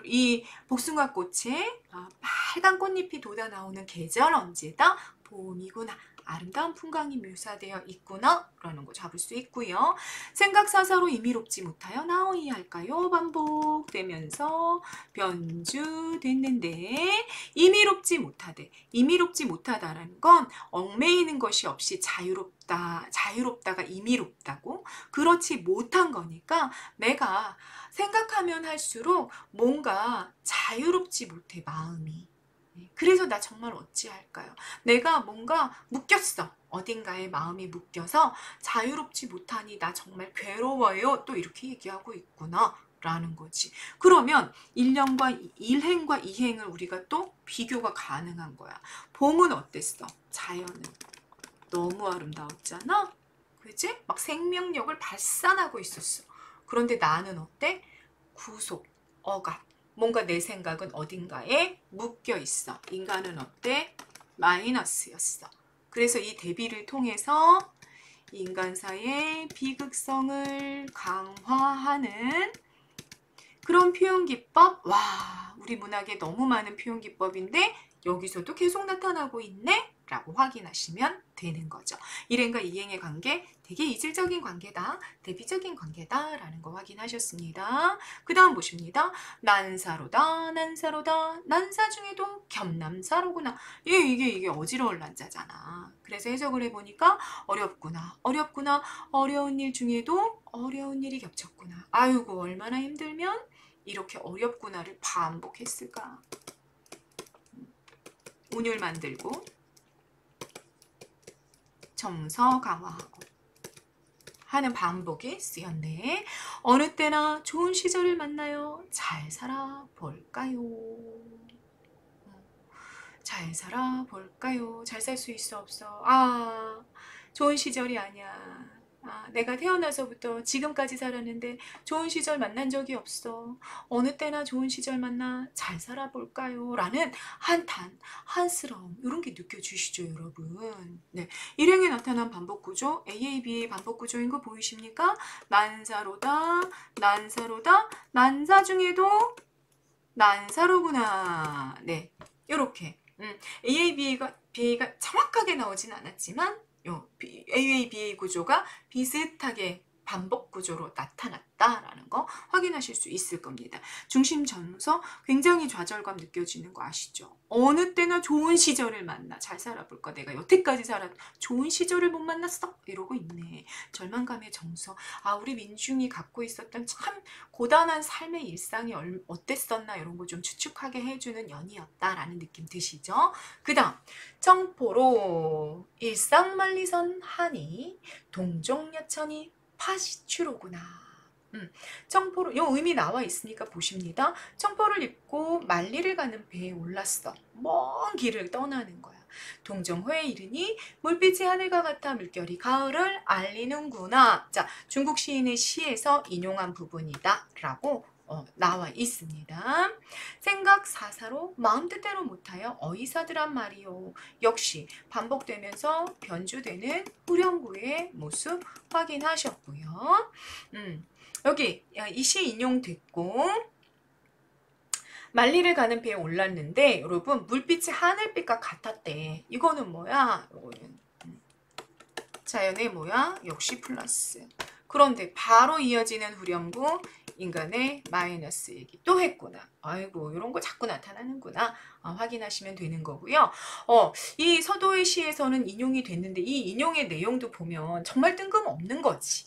이 복숭아 꽃에 빨간 꽃잎이 돋아나오는 계절 언제다? 봄이구나. 아름다운 풍광이 묘사되어 있구나 라는 거 잡을 수 있고요. 생각사사로 임의롭지 못하여 나오이할까요? 반복되면서 변주됐는데 임의롭지 못하되, 임의롭지 못하다라는 건 얽매이는 것이 없이 자유롭다가 임의롭다고, 그렇지 못한 거니까 내가 생각하면 할수록 뭔가 자유롭지 못해 마음이. 그래서 나 정말 어찌할까요? 내가 뭔가 묶였어. 어딘가에 마음이 묶여서 자유롭지 못하니 나 정말 괴로워요. 또 이렇게 얘기하고 있구나 라는 거지. 그러면 일행과 이행을 우리가 또 비교가 가능한 거야. 봄은 어땠어? 자연은 너무 아름다웠잖아? 그지? 막 생명력을 발산하고 있었어. 그런데 나는 어때? 구속, 억압. 뭔가 내 생각은 어딘가에 묶여 있어. 인간은 어때? 마이너스였어. 그래서 이 대비를 통해서 인간사의 비극성을 강화하는 그런 표현기법. 와, 우리 문학에 너무 많은 표현기법인데 여기서도 계속 나타나고 있네? 라고 확인하시면 되는 거죠. 일행과 이행의 관계, 되게 이질적인 관계다, 대비적인 관계다 라는 거 확인하셨습니다. 그 다음 보십니다. 난사로다, 난사로다, 난사 중에도 겸남사로구나. 이게 어지러울 난자잖아. 그래서 해석을 해보니까 어렵구나, 어렵구나, 어려운 일 중에도 어려운 일이 겹쳤구나. 아이고, 얼마나 힘들면 이렇게 어렵구나를 반복했을까. 운율 만들고 정서 강화하고 하는 반복이 쓰였네. 어느 때나 좋은 시절을 만나요. 잘 살아볼까요? 잘 살아볼까요? 잘 살 수 있어 없어? 좋은 시절이 아니야. 내가 태어나서부터 지금까지 살았는데 좋은 시절 만난 적이 없어. 어느 때나 좋은 시절 만나 잘 살아볼까요? 라는 한탄, 한스러움 이런 게 느껴지시죠, 여러분? 네, 일행에 나타난 반복구조, AAB의 반복구조인 거 보이십니까? 난사로다, 난사로다, 난사 중에도 난사로구나. 네, 이렇게 AAB가 정확하게 나오진 않았지만 AABA 구조가 비슷하게 반복 구조로 나타났다라는 거 확인하실 수 있을 겁니다. 중심 정서 굉장히 좌절감 느껴지는 거 아시죠? 어느 때나 좋은 시절을 만나 잘 살아볼까? 내가 여태까지 좋은 시절을 못 만났어? 이러고 있네. 절망감의 정서. 우리 민중이 갖고 있었던 참 고단한 삶의 일상이 어땠었나 이런 거 좀 추측하게 해주는 연이었다라는 느낌 드시죠? 그 다음 청포로 일상만리선 하니 동종여천이 파시추로구나. 청포로 요 의미 나와 있으니까 보십니다. 청포를 입고 만리를 가는 배에 올랐어. 먼 길을 떠나는 거야. 동정호에 이르니 물빛이 하늘과 같아 물결이 가을을 알리는구나. 자, 중국 시인의 시에서 인용한 부분이다 라고 나와 있습니다. 생각 사사로 마음 뜻대로 못하여 어이사들한 말이요. 역시 반복되면서 변주되는 후렴구의 모습 확인하셨고요. 여기 이 시 인용됐고 만리를 가는 배에 올랐는데 여러분 물빛이 하늘빛과 같았대. 이거는 뭐야? 이거는 자연의 뭐야? 역시 플러스. 그런데 바로 이어지는 후렴구 인간의 마이너스 얘기 또 했구나. 아이고 이런 거 자꾸 나타나는구나. 확인하시면 되는 거고요. 이 서도의 시에서는 인용이 됐는데 이 인용의 내용도 보면 정말 뜬금없는 거지.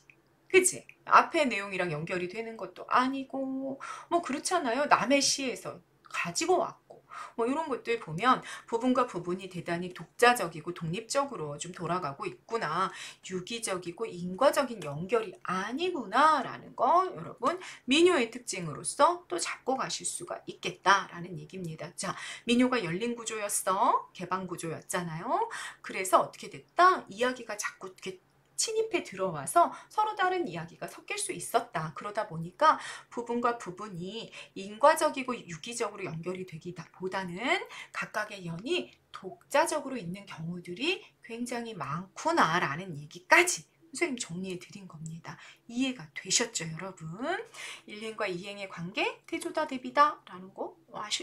그치? 앞에 내용이랑 연결이 되는 것도 아니고 뭐 그렇잖아요. 남의 시에서 가지고 왔고 뭐 이런 것들 보면 부분과 부분이 대단히 독자적이고 독립적으로 좀 돌아가고 있구나. 유기적이고 인과적인 연결이 아니구나라는 거 여러분 민요의 특징으로서 또 잡고 가실 수가 있겠다라는 얘기입니다. 자, 민요가 열린 구조였어. 개방 구조였잖아요. 그래서 어떻게 됐다? 이야기가 자꾸 이렇게 침입해 들어와서 서로 다른 이야기가 섞일 수 있었다. 그러다 보니까 부분과 부분이 인과적이고 유기적으로 연결이 되기보다는 각각의 연이 독자적으로 있는 경우들이 굉장히 많구나라는 얘기까지 선생님 정리해 드린 겁니다. 이해가 되셨죠, 여러분? 일행과 이행의 관계, 태조다 대비다 라는 거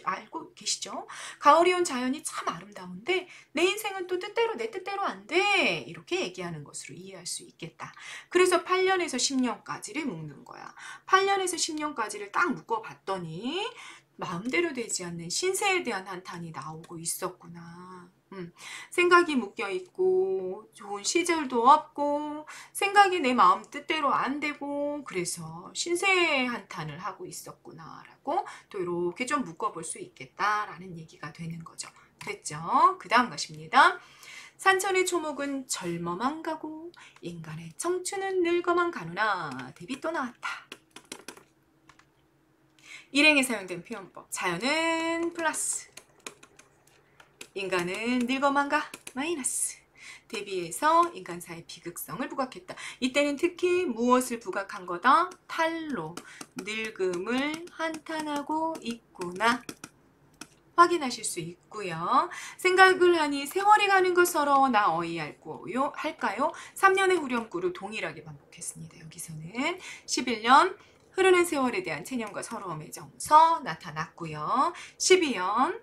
알고 계시죠? 가을이 온 자연이 참 아름다운데 내 인생은 또 뜻대로 내 뜻대로 안 돼. 이렇게 얘기하는 것으로 이해할 수 있겠다. 그래서 8년에서 10년까지를 묶는 거야. 8년에서 10년까지를 딱 묶어봤더니 마음대로 되지 않는 신세에 대한 한탄이 나오고 있었구나. 생각이 묶여있고 좋은 시절도 없고 생각이 내 마음 뜻대로 안 되고 그래서 신세의 한탄을 하고 있었구나 라고 또 이렇게 좀 묶어볼 수 있겠다라는 얘기가 되는 거죠. 됐죠? 그 다음 것입니다. 산천의 초목은 젊어만 가고 인간의 청춘은 늙어만 가누나. 대비 또 나왔다. 일행에 사용된 표현법. 자연은 플러스, 인간은 늙어만 가 마이너스. 대비해서 인간사의 비극성을 부각했다. 이때는 특히 무엇을 부각한 거다? 탈로, 늙음을 한탄하고 있구나. 확인하실 수 있고요. 생각을 하니 세월이 가는 것 서러워 나 어이할꼬요 할까요? 3년의 후렴구를 동일하게 반복했습니다. 여기서는 11년 흐르는 세월에 대한 체념과 서러움의 정서 나타났고요. 12년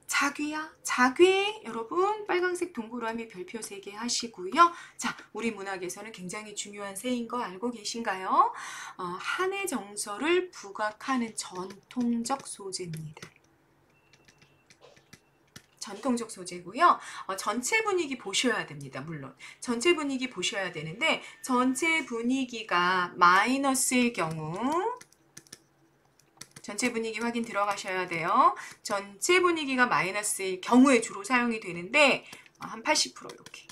자귀야 자귀 여러분 빨강색 동그라미 별표 3개 하시고요. 자, 우리 문학에서는 굉장히 중요한 새인 거 알고 계신가요? 한의 정서를 부각하는 전통적 소재입니다. 전통적 소재고요. 전체 분위기 보셔야 됩니다. 물론 전체 분위기 보셔야 되는데 전체 분위기가 마이너스일 경우 전체 분위기 확인 들어가셔야 돼요. 전체 분위기가 마이너스일 경우에 주로 사용이 되는데 한 80% 이렇게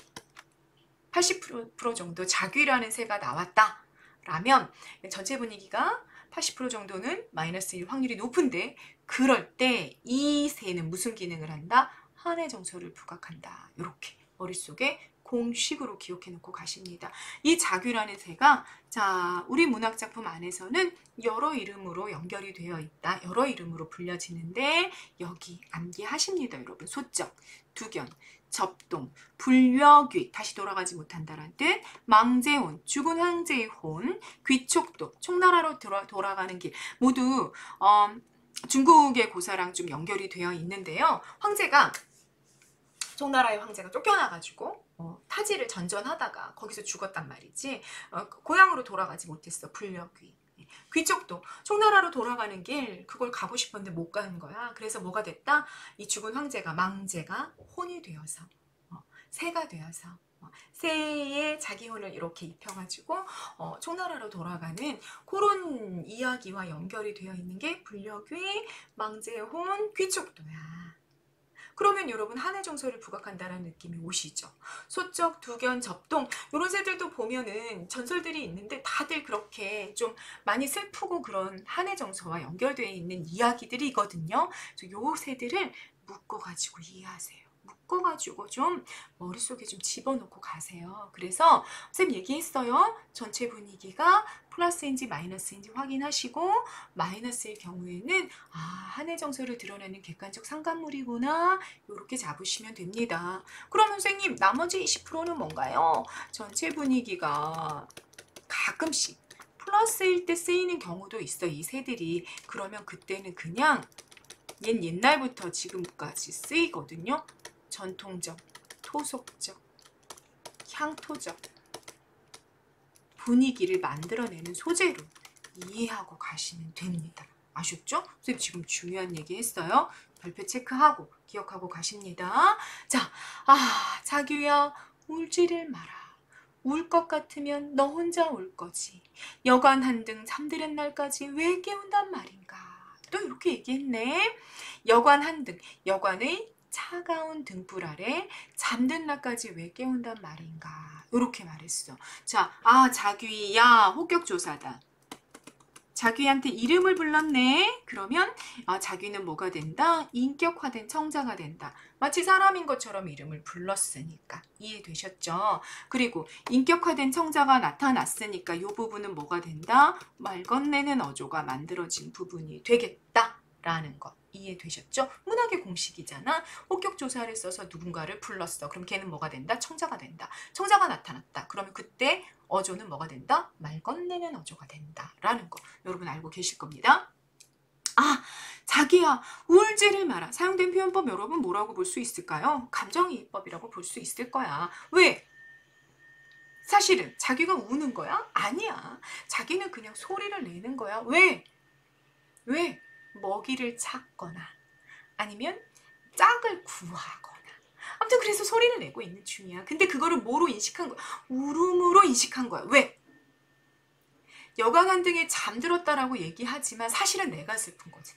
80% 정도 자귀라는 새가 나왔다 라면 전체 분위기가 80% 정도는 마이너스일 확률이 높은데 그럴 때 이 새는 무슨 기능을 한다? 한의 정서를 부각한다. 이렇게 머릿속에 공식으로 기억해 놓고 가십니다. 이 자귀라는 새가 자 우리 문학작품 안에서는 여러 이름으로 연결이 되어 있다. 여러 이름으로 불려지는데 여기 암기하십니다. 여러분 소적, 두견, 접동, 불려귀, 다시 돌아가지 못한다라는 뜻, 망제혼, 죽은 황제의 혼, 귀촉도, 총나라로 돌아가는 길 모두 중국의 고사랑 좀 연결이 되어 있는데요. 황제가 총나라의 황제가 쫓겨나가지고 타지를 전전하다가 거기서 죽었단 말이지 고향으로 돌아가지 못했어. 불려귀. 귀족도 총나라로 돌아가는 길 그걸 가고 싶었는데 못 가는 거야. 그래서 뭐가 됐다? 이 죽은 황제가 망제가 혼이 되어서 새가 되어서 새의 자기 혼을 이렇게 입혀가지고 총나라로 돌아가는 그런 이야기와 연결이 되어 있는 게 불려귀, 망제의 혼, 귀족도야. 그러면 여러분 한의 정서를 부각한다는 느낌이 오시죠. 소적, 두견, 접동 이런 새들도 보면은 전설들이 있는데 다들 그렇게 좀 많이 슬프고 그런 한의 정서와 연결되어 있는 이야기들이거든요. 그래서 요 새들을 묶어가지고 이해하세요. 묶어가지고 좀 머릿속에 좀 집어넣고 가세요. 그래서 선생님 얘기했어요. 전체 분위기가 플러스인지 마이너스인지 확인하시고 마이너스일 경우에는 한의 정서를 드러내는 객관적 상관물이구나 이렇게 잡으시면 됩니다. 그럼 선생님 나머지 20%는 뭔가요? 전체 분위기가 가끔씩 플러스일 때 쓰이는 경우도 있어 이 새들이. 그러면 그때는 그냥 옛날부터 지금까지 쓰이거든요. 전통적, 토속적, 향토적 분위기를 만들어내는 소재로 이해하고 가시면 됩니다. 아셨죠? 선생님 지금 중요한 얘기 했어요. 별표 체크하고 기억하고 가십니다. 자, 자규야 울지를 마라. 울 것 같으면 너 혼자 울 거지. 여간 한등 잠드는 날까지 왜 깨운단 말인가. 또 이렇게 얘기했네. 여관 한 등, 여관의 차가운 등불 아래 잠든 나까지 왜 깨운단 말인가. 이렇게 말했어. 자, 자귀야, 호격조사다. 자귀한테 이름을 불렀네. 그러면 자귀는 뭐가 된다? 인격화된 청자가 된다. 마치 사람인 것처럼 이름을 불렀으니까. 이해되셨죠? 그리고 인격화된 청자가 나타났으니까 이 부분은 뭐가 된다? 말 건네는 어조가 만들어진 부분이 되겠다. 라는 것. 이해되셨죠? 문학의 공식이잖아. 호격조사를 써서 누군가를 불렀어. 그럼 걔는 뭐가 된다? 청자가 된다. 청자가 나타났다. 그러면 그때 어조는 뭐가 된다? 말 건네는 어조가 된다. 라는 거. 여러분 알고 계실 겁니다. 자기야, 울지를 마라. 사용된 표현법 여러분 뭐라고 볼 수 있을까요? 감정이입법이라고 볼 수 있을 거야. 왜? 사실은 자기가 우는 거야? 아니야. 자기는 그냥 소리를 내는 거야. 왜? 먹이를 찾거나 아니면 짝을 구하거나 아무튼 그래서 소리를 내고 있는 중이야. 근데 그거를 뭐로 인식한 거야? 울음으로 인식한 거야. 왜? 여관 한 등에 잠들었다라고 얘기하지만 사실은 내가 슬픈 거지.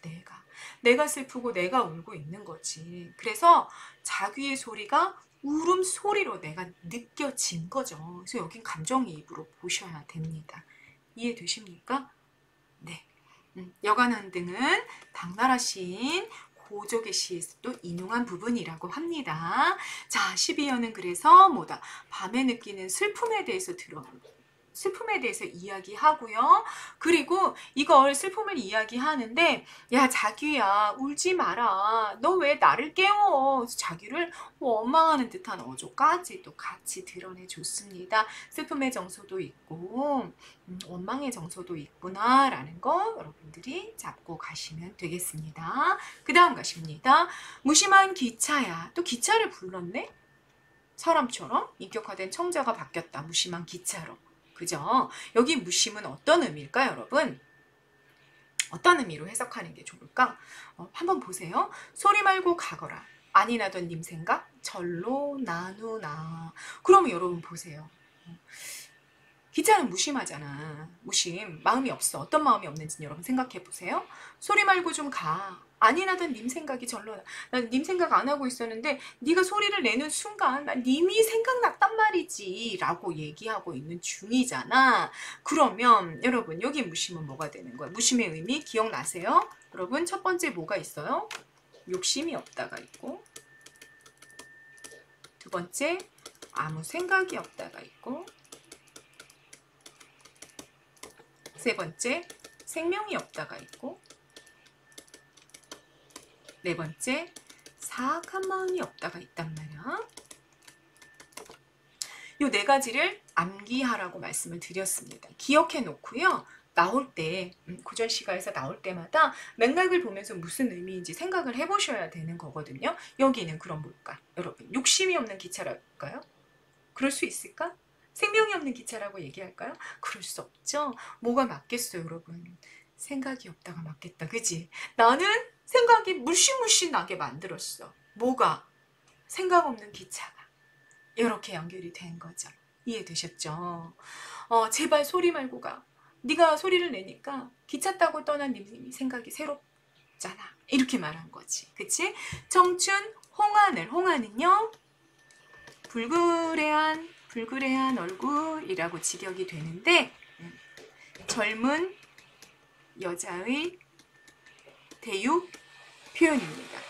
내가 슬프고 내가 울고 있는 거지. 그래서 자귀의 소리가 울음소리로 내가 느껴진 거죠. 그래서 여긴 감정이입으로 보셔야 됩니다. 이해되십니까? 네. 여관 한 등은 당나라 시인 고족의 시에서도 인용한 부분이라고 합니다. 자, 12연은 그래서 뭐다? 밤에 느끼는 슬픔에 대해서 이야기하고요. 그리고 이걸 슬픔을 이야기하는데 야 자귀야 울지 마라. 너 왜 나를 깨워? 자귀를 원망하는 듯한 어조까지 또 같이 드러내줬습니다. 슬픔의 정서도 있고 원망의 정서도 있구나 라는 거 여러분들이 잡고 가시면 되겠습니다. 그 다음 가십니다. 무심한 기차야. 또 기차를 불렀네? 사람처럼 인격화된 청자가 바뀌었다. 무심한 기차로. 그죠? 여기 무심은 어떤 의미일까요, 여러분? 어떤 의미로 해석하는 게 좋을까? 한번 보세요. 소리 말고 가거라. 아니 나던 님 생각 절로 나누나. 그러면 여러분 보세요. 기차는 무심하잖아. 무심. 마음이 없어. 어떤 마음이 없는지 여러분 생각해 보세요. 소리 말고 좀 가. 아니 나던 님 생각이 절로 나. 난 님 생각 안 하고 있었는데 네가 소리를 내는 순간 난 님이 생각났단 말이지 라고 얘기하고 있는 중이잖아. 그러면 여러분 여기 무심은 뭐가 되는 거야? 무심의 의미 기억나세요? 여러분 첫 번째 뭐가 있어요? 욕심이 없다가 있고 두 번째 아무 생각이 없다가 있고 세 번째, 생명이 없다가 있고 네 번째, 사악한 마음이 없다가 있단 말이야. 이 네 가지를 암기하라고 말씀을 드렸습니다. 기억해 놓고요. 나올 때, 고전시가에서 나올 때마다 맥락을 보면서 무슨 의미인지 생각을 해보셔야 되는 거거든요. 여기는 그럼 뭘까? 여러분, 욕심이 없는 기차랄까요? 그럴 수 있을까? 생명이 없는 기차라고 얘기할까요? 그럴 수 없죠. 뭐가 맞겠어요, 여러분? 생각이 없다가 맞겠다, 그지? 나는 생각이 물씬물씬 나게 만들었어. 뭐가? 생각 없는 기차가. 이렇게 연결이 된 거죠. 이해되셨죠? 제발 소리 말고 가. 네가 소리를 내니까 기차 타고 떠난 님이 생각이 새롭잖아. 이렇게 말한 거지. 그치? 청춘 홍하늘. 홍하는요? 불그레한 얼굴이라고 직역이 되는데 젊은 여자의 대육 표현입니다.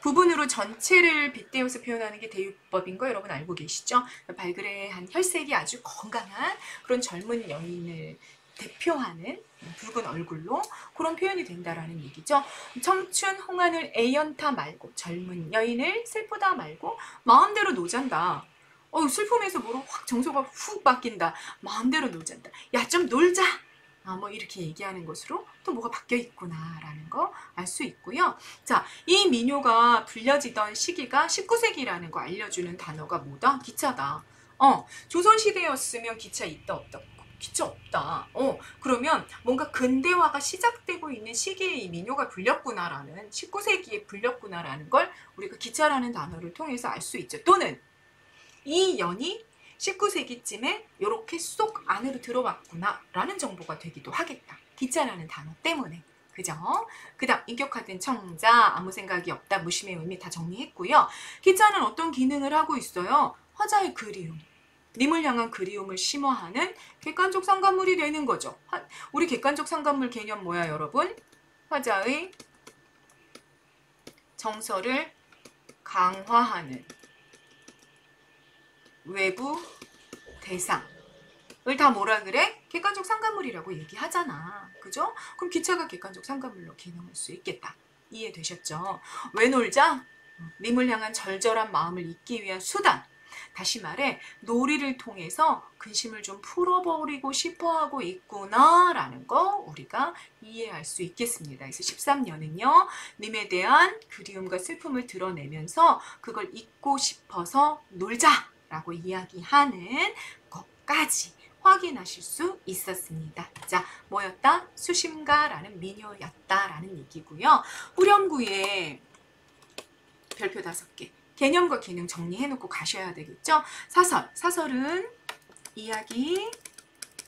부분으로 전체를 빗대어서 표현하는 게 대육법인 거 여러분 알고 계시죠? 발그레한 혈색이 아주 건강한 그런 젊은 여인을 대표하는 붉은 얼굴로 그런 표현이 된다라는 얘기죠. 청춘 홍하늘 애연타 말고 젊은 여인을 슬프다 말고 마음대로 노잔다. 슬픔에서 뭐로 확 정서가 훅 바뀐다. 마음대로 놀잔다. 야 좀 놀자. 뭐 이렇게 얘기하는 것으로 또 뭐가 바뀌어 있구나라는 거 알 수 있고요. 자, 이 민요가 불려지던 시기가 19세기라는 거 알려주는 단어가 뭐다? 기차다. 조선시대였으면 기차 있다 없다? 기차 없다. 그러면 뭔가 근대화가 시작되고 있는 시기에 이 민요가 불렸구나라는 19세기에 불렸구나라는 걸 우리가 기차라는 단어를 통해서 알 수 있죠. 또는 이 연이 19세기쯤에 이렇게 쏙 안으로 들어왔구나 라는 정보가 되기도 하겠다. 기차라는 단어 때문에. 그죠? 그 다음 인격화된 청자, 아무 생각이 없다, 무심의 의미 다 정리했고요. 기자는 어떤 기능을 하고 있어요? 화자의 그리움, 님을 향한 그리움을 심화하는 객관적 상관물이 되는 거죠. 우리 객관적 상관물 개념 뭐야 여러분? 화자의 정서를 강화하는 외부 대상을 다 뭐라 그래? 객관적 상관물이라고 얘기하잖아. 그죠? 그럼 기차가 객관적 상관물로 기능할 수 있겠다. 이해되셨죠? 왜 놀자? 님을 향한 절절한 마음을 잊기 위한 수단. 다시 말해 놀이를 통해서 근심을 좀 풀어버리고 싶어하고 있구나 라는 거 우리가 이해할 수 있겠습니다. 그래서 13년은요. 님에 대한 그리움과 슬픔을 드러내면서 그걸 잊고 싶어서 놀자 라고 이야기하는 것까지 확인하실 수 있었습니다. 자, 뭐였다? 수심가라는 미녀였다라는 얘기고요. 후렴구에 별표 5개. 개념과 기능 정리해놓고 가셔야 되겠죠? 사설은 이야기,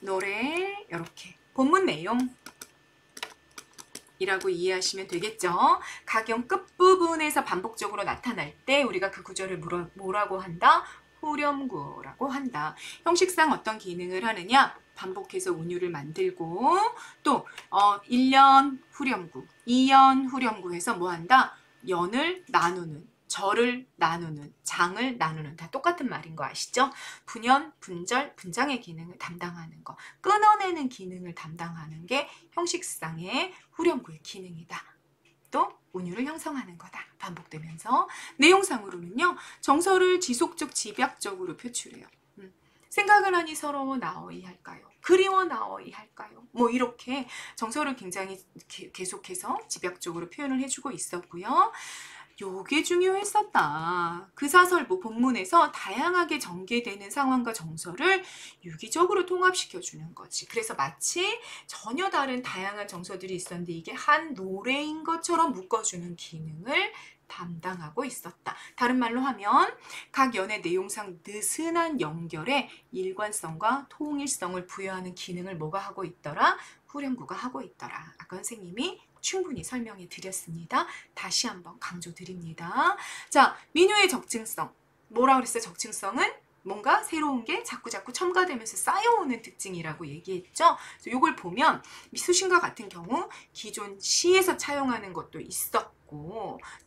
노래, 이렇게 본문 내용 이라고 이해하시면 되겠죠? 각형 끝부분에서 반복적으로 나타날 때 우리가 그 구절을 뭐라고 한다? 후렴구라고 한다. 형식상 어떤 기능을 하느냐? 반복해서 운율을 만들고 또 1년 후렴구, 2년 후렴구에서 뭐 한다? 연을 나누는, 절을 나누는, 장을 나누는 다 똑같은 말인 거 아시죠? 분연, 분절, 분장의 기능을 담당하는 거, 끊어내는 기능을 담당하는 게 형식상의 후렴구의 기능이다. 또 운율을 형성하는 거다. 반복되면서 내용상으로는요. 정서를 지속적 집약적으로 표출해요. 생각을 하니 서러워 나어이 할까요? 그리워 나어이 할까요? 뭐 이렇게 정서를 굉장히 계속해서 집약적으로 표현을 해주고 있었고요. 요게 중요했었다. 그 사설부 본문에서 다양하게 전개되는 상황과 정서를 유기적으로 통합시켜주는 거지. 그래서 마치 전혀 다른 다양한 정서들이 있었는데 이게 한 노래인 것처럼 묶어주는 기능을 담당하고 있었다. 다른 말로 하면 각 연의 내용상 느슨한 연결에 일관성과 통일성을 부여하는 기능을 뭐가 하고 있더라? 후렴구가 하고 있더라. 아까 선생님이 충분히 설명해 드렸습니다. 다시 한번 강조드립니다. 자, 민요의 적증성. 뭐라 그랬어요? 적증성은 뭔가 새로운 게 자꾸자꾸 첨가되면서 쌓여오는 특징이라고 얘기했죠. 이걸 보면 수신과 같은 경우 기존 시에서 차용하는 것도 있었고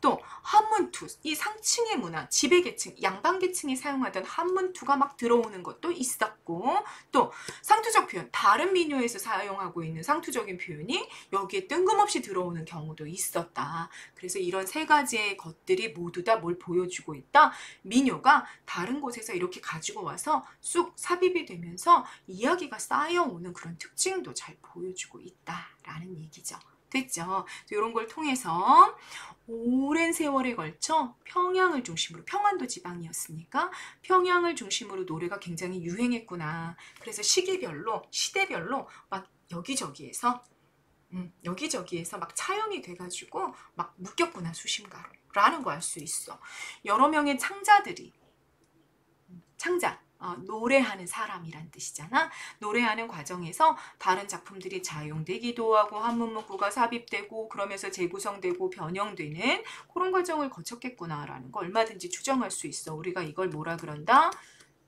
또 한문투, 이 상층의 문화, 지배계층, 양반계층이 사용하던 한문투가 막 들어오는 것도 있었고 또 상투적 표현, 다른 민요에서 사용하고 있는 상투적인 표현이 여기에 뜬금없이 들어오는 경우도 있었다. 그래서 이런 세 가지의 것들이 모두 다 뭘 보여주고 있다? 민요가 다른 곳에서 이렇게 가지고 와서 쑥 삽입이 되면서 이야기가 쌓여오는 그런 특징도 잘 보여주고 있다라는 얘기죠. 됐죠? 이런 걸 통해서 오랜 세월에 걸쳐 평양을 중심으로, 평안도 지방이었으니까 평양을 중심으로 노래가 굉장히 유행했구나. 그래서 시기별로, 시대별로 막 여기저기에서 막 차용이 돼가지고 막 묶였구나, 수심가로 라는 거 알 수 있어. 여러 명의 창자들이, 창자, 노래하는 사람이란 뜻이잖아. 노래하는 과정에서 다른 작품들이 차용되기도 하고 한문문구가 삽입되고 그러면서 재구성되고 변형되는 그런 과정을 거쳤겠구나라는 거 얼마든지 추정할 수 있어. 우리가 이걸 뭐라 그런다?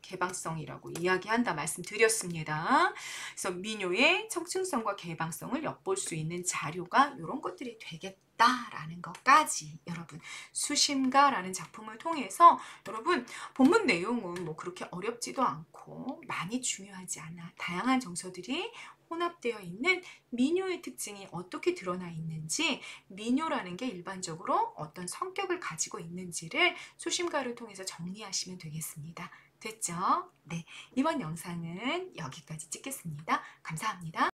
개방성이라고 이야기한다 말씀드렸습니다. 그래서 민요의 적증성과 개방성을 엿볼 수 있는 자료가 이런 것들이 되겠다라는 것까지 여러분 수심가라는 작품을 통해서 여러분 본문 내용은 뭐 그렇게 어렵지도 않고 많이 중요하지 않아. 다양한 정서들이 혼합되어 있는 민요의 특징이 어떻게 드러나 있는지 민요라는 게 일반적으로 어떤 성격을 가지고 있는지를 수심가를 통해서 정리하시면 되겠습니다. 됐죠? 네, 이번 영상은 여기까지 찍겠습니다. 감사합니다.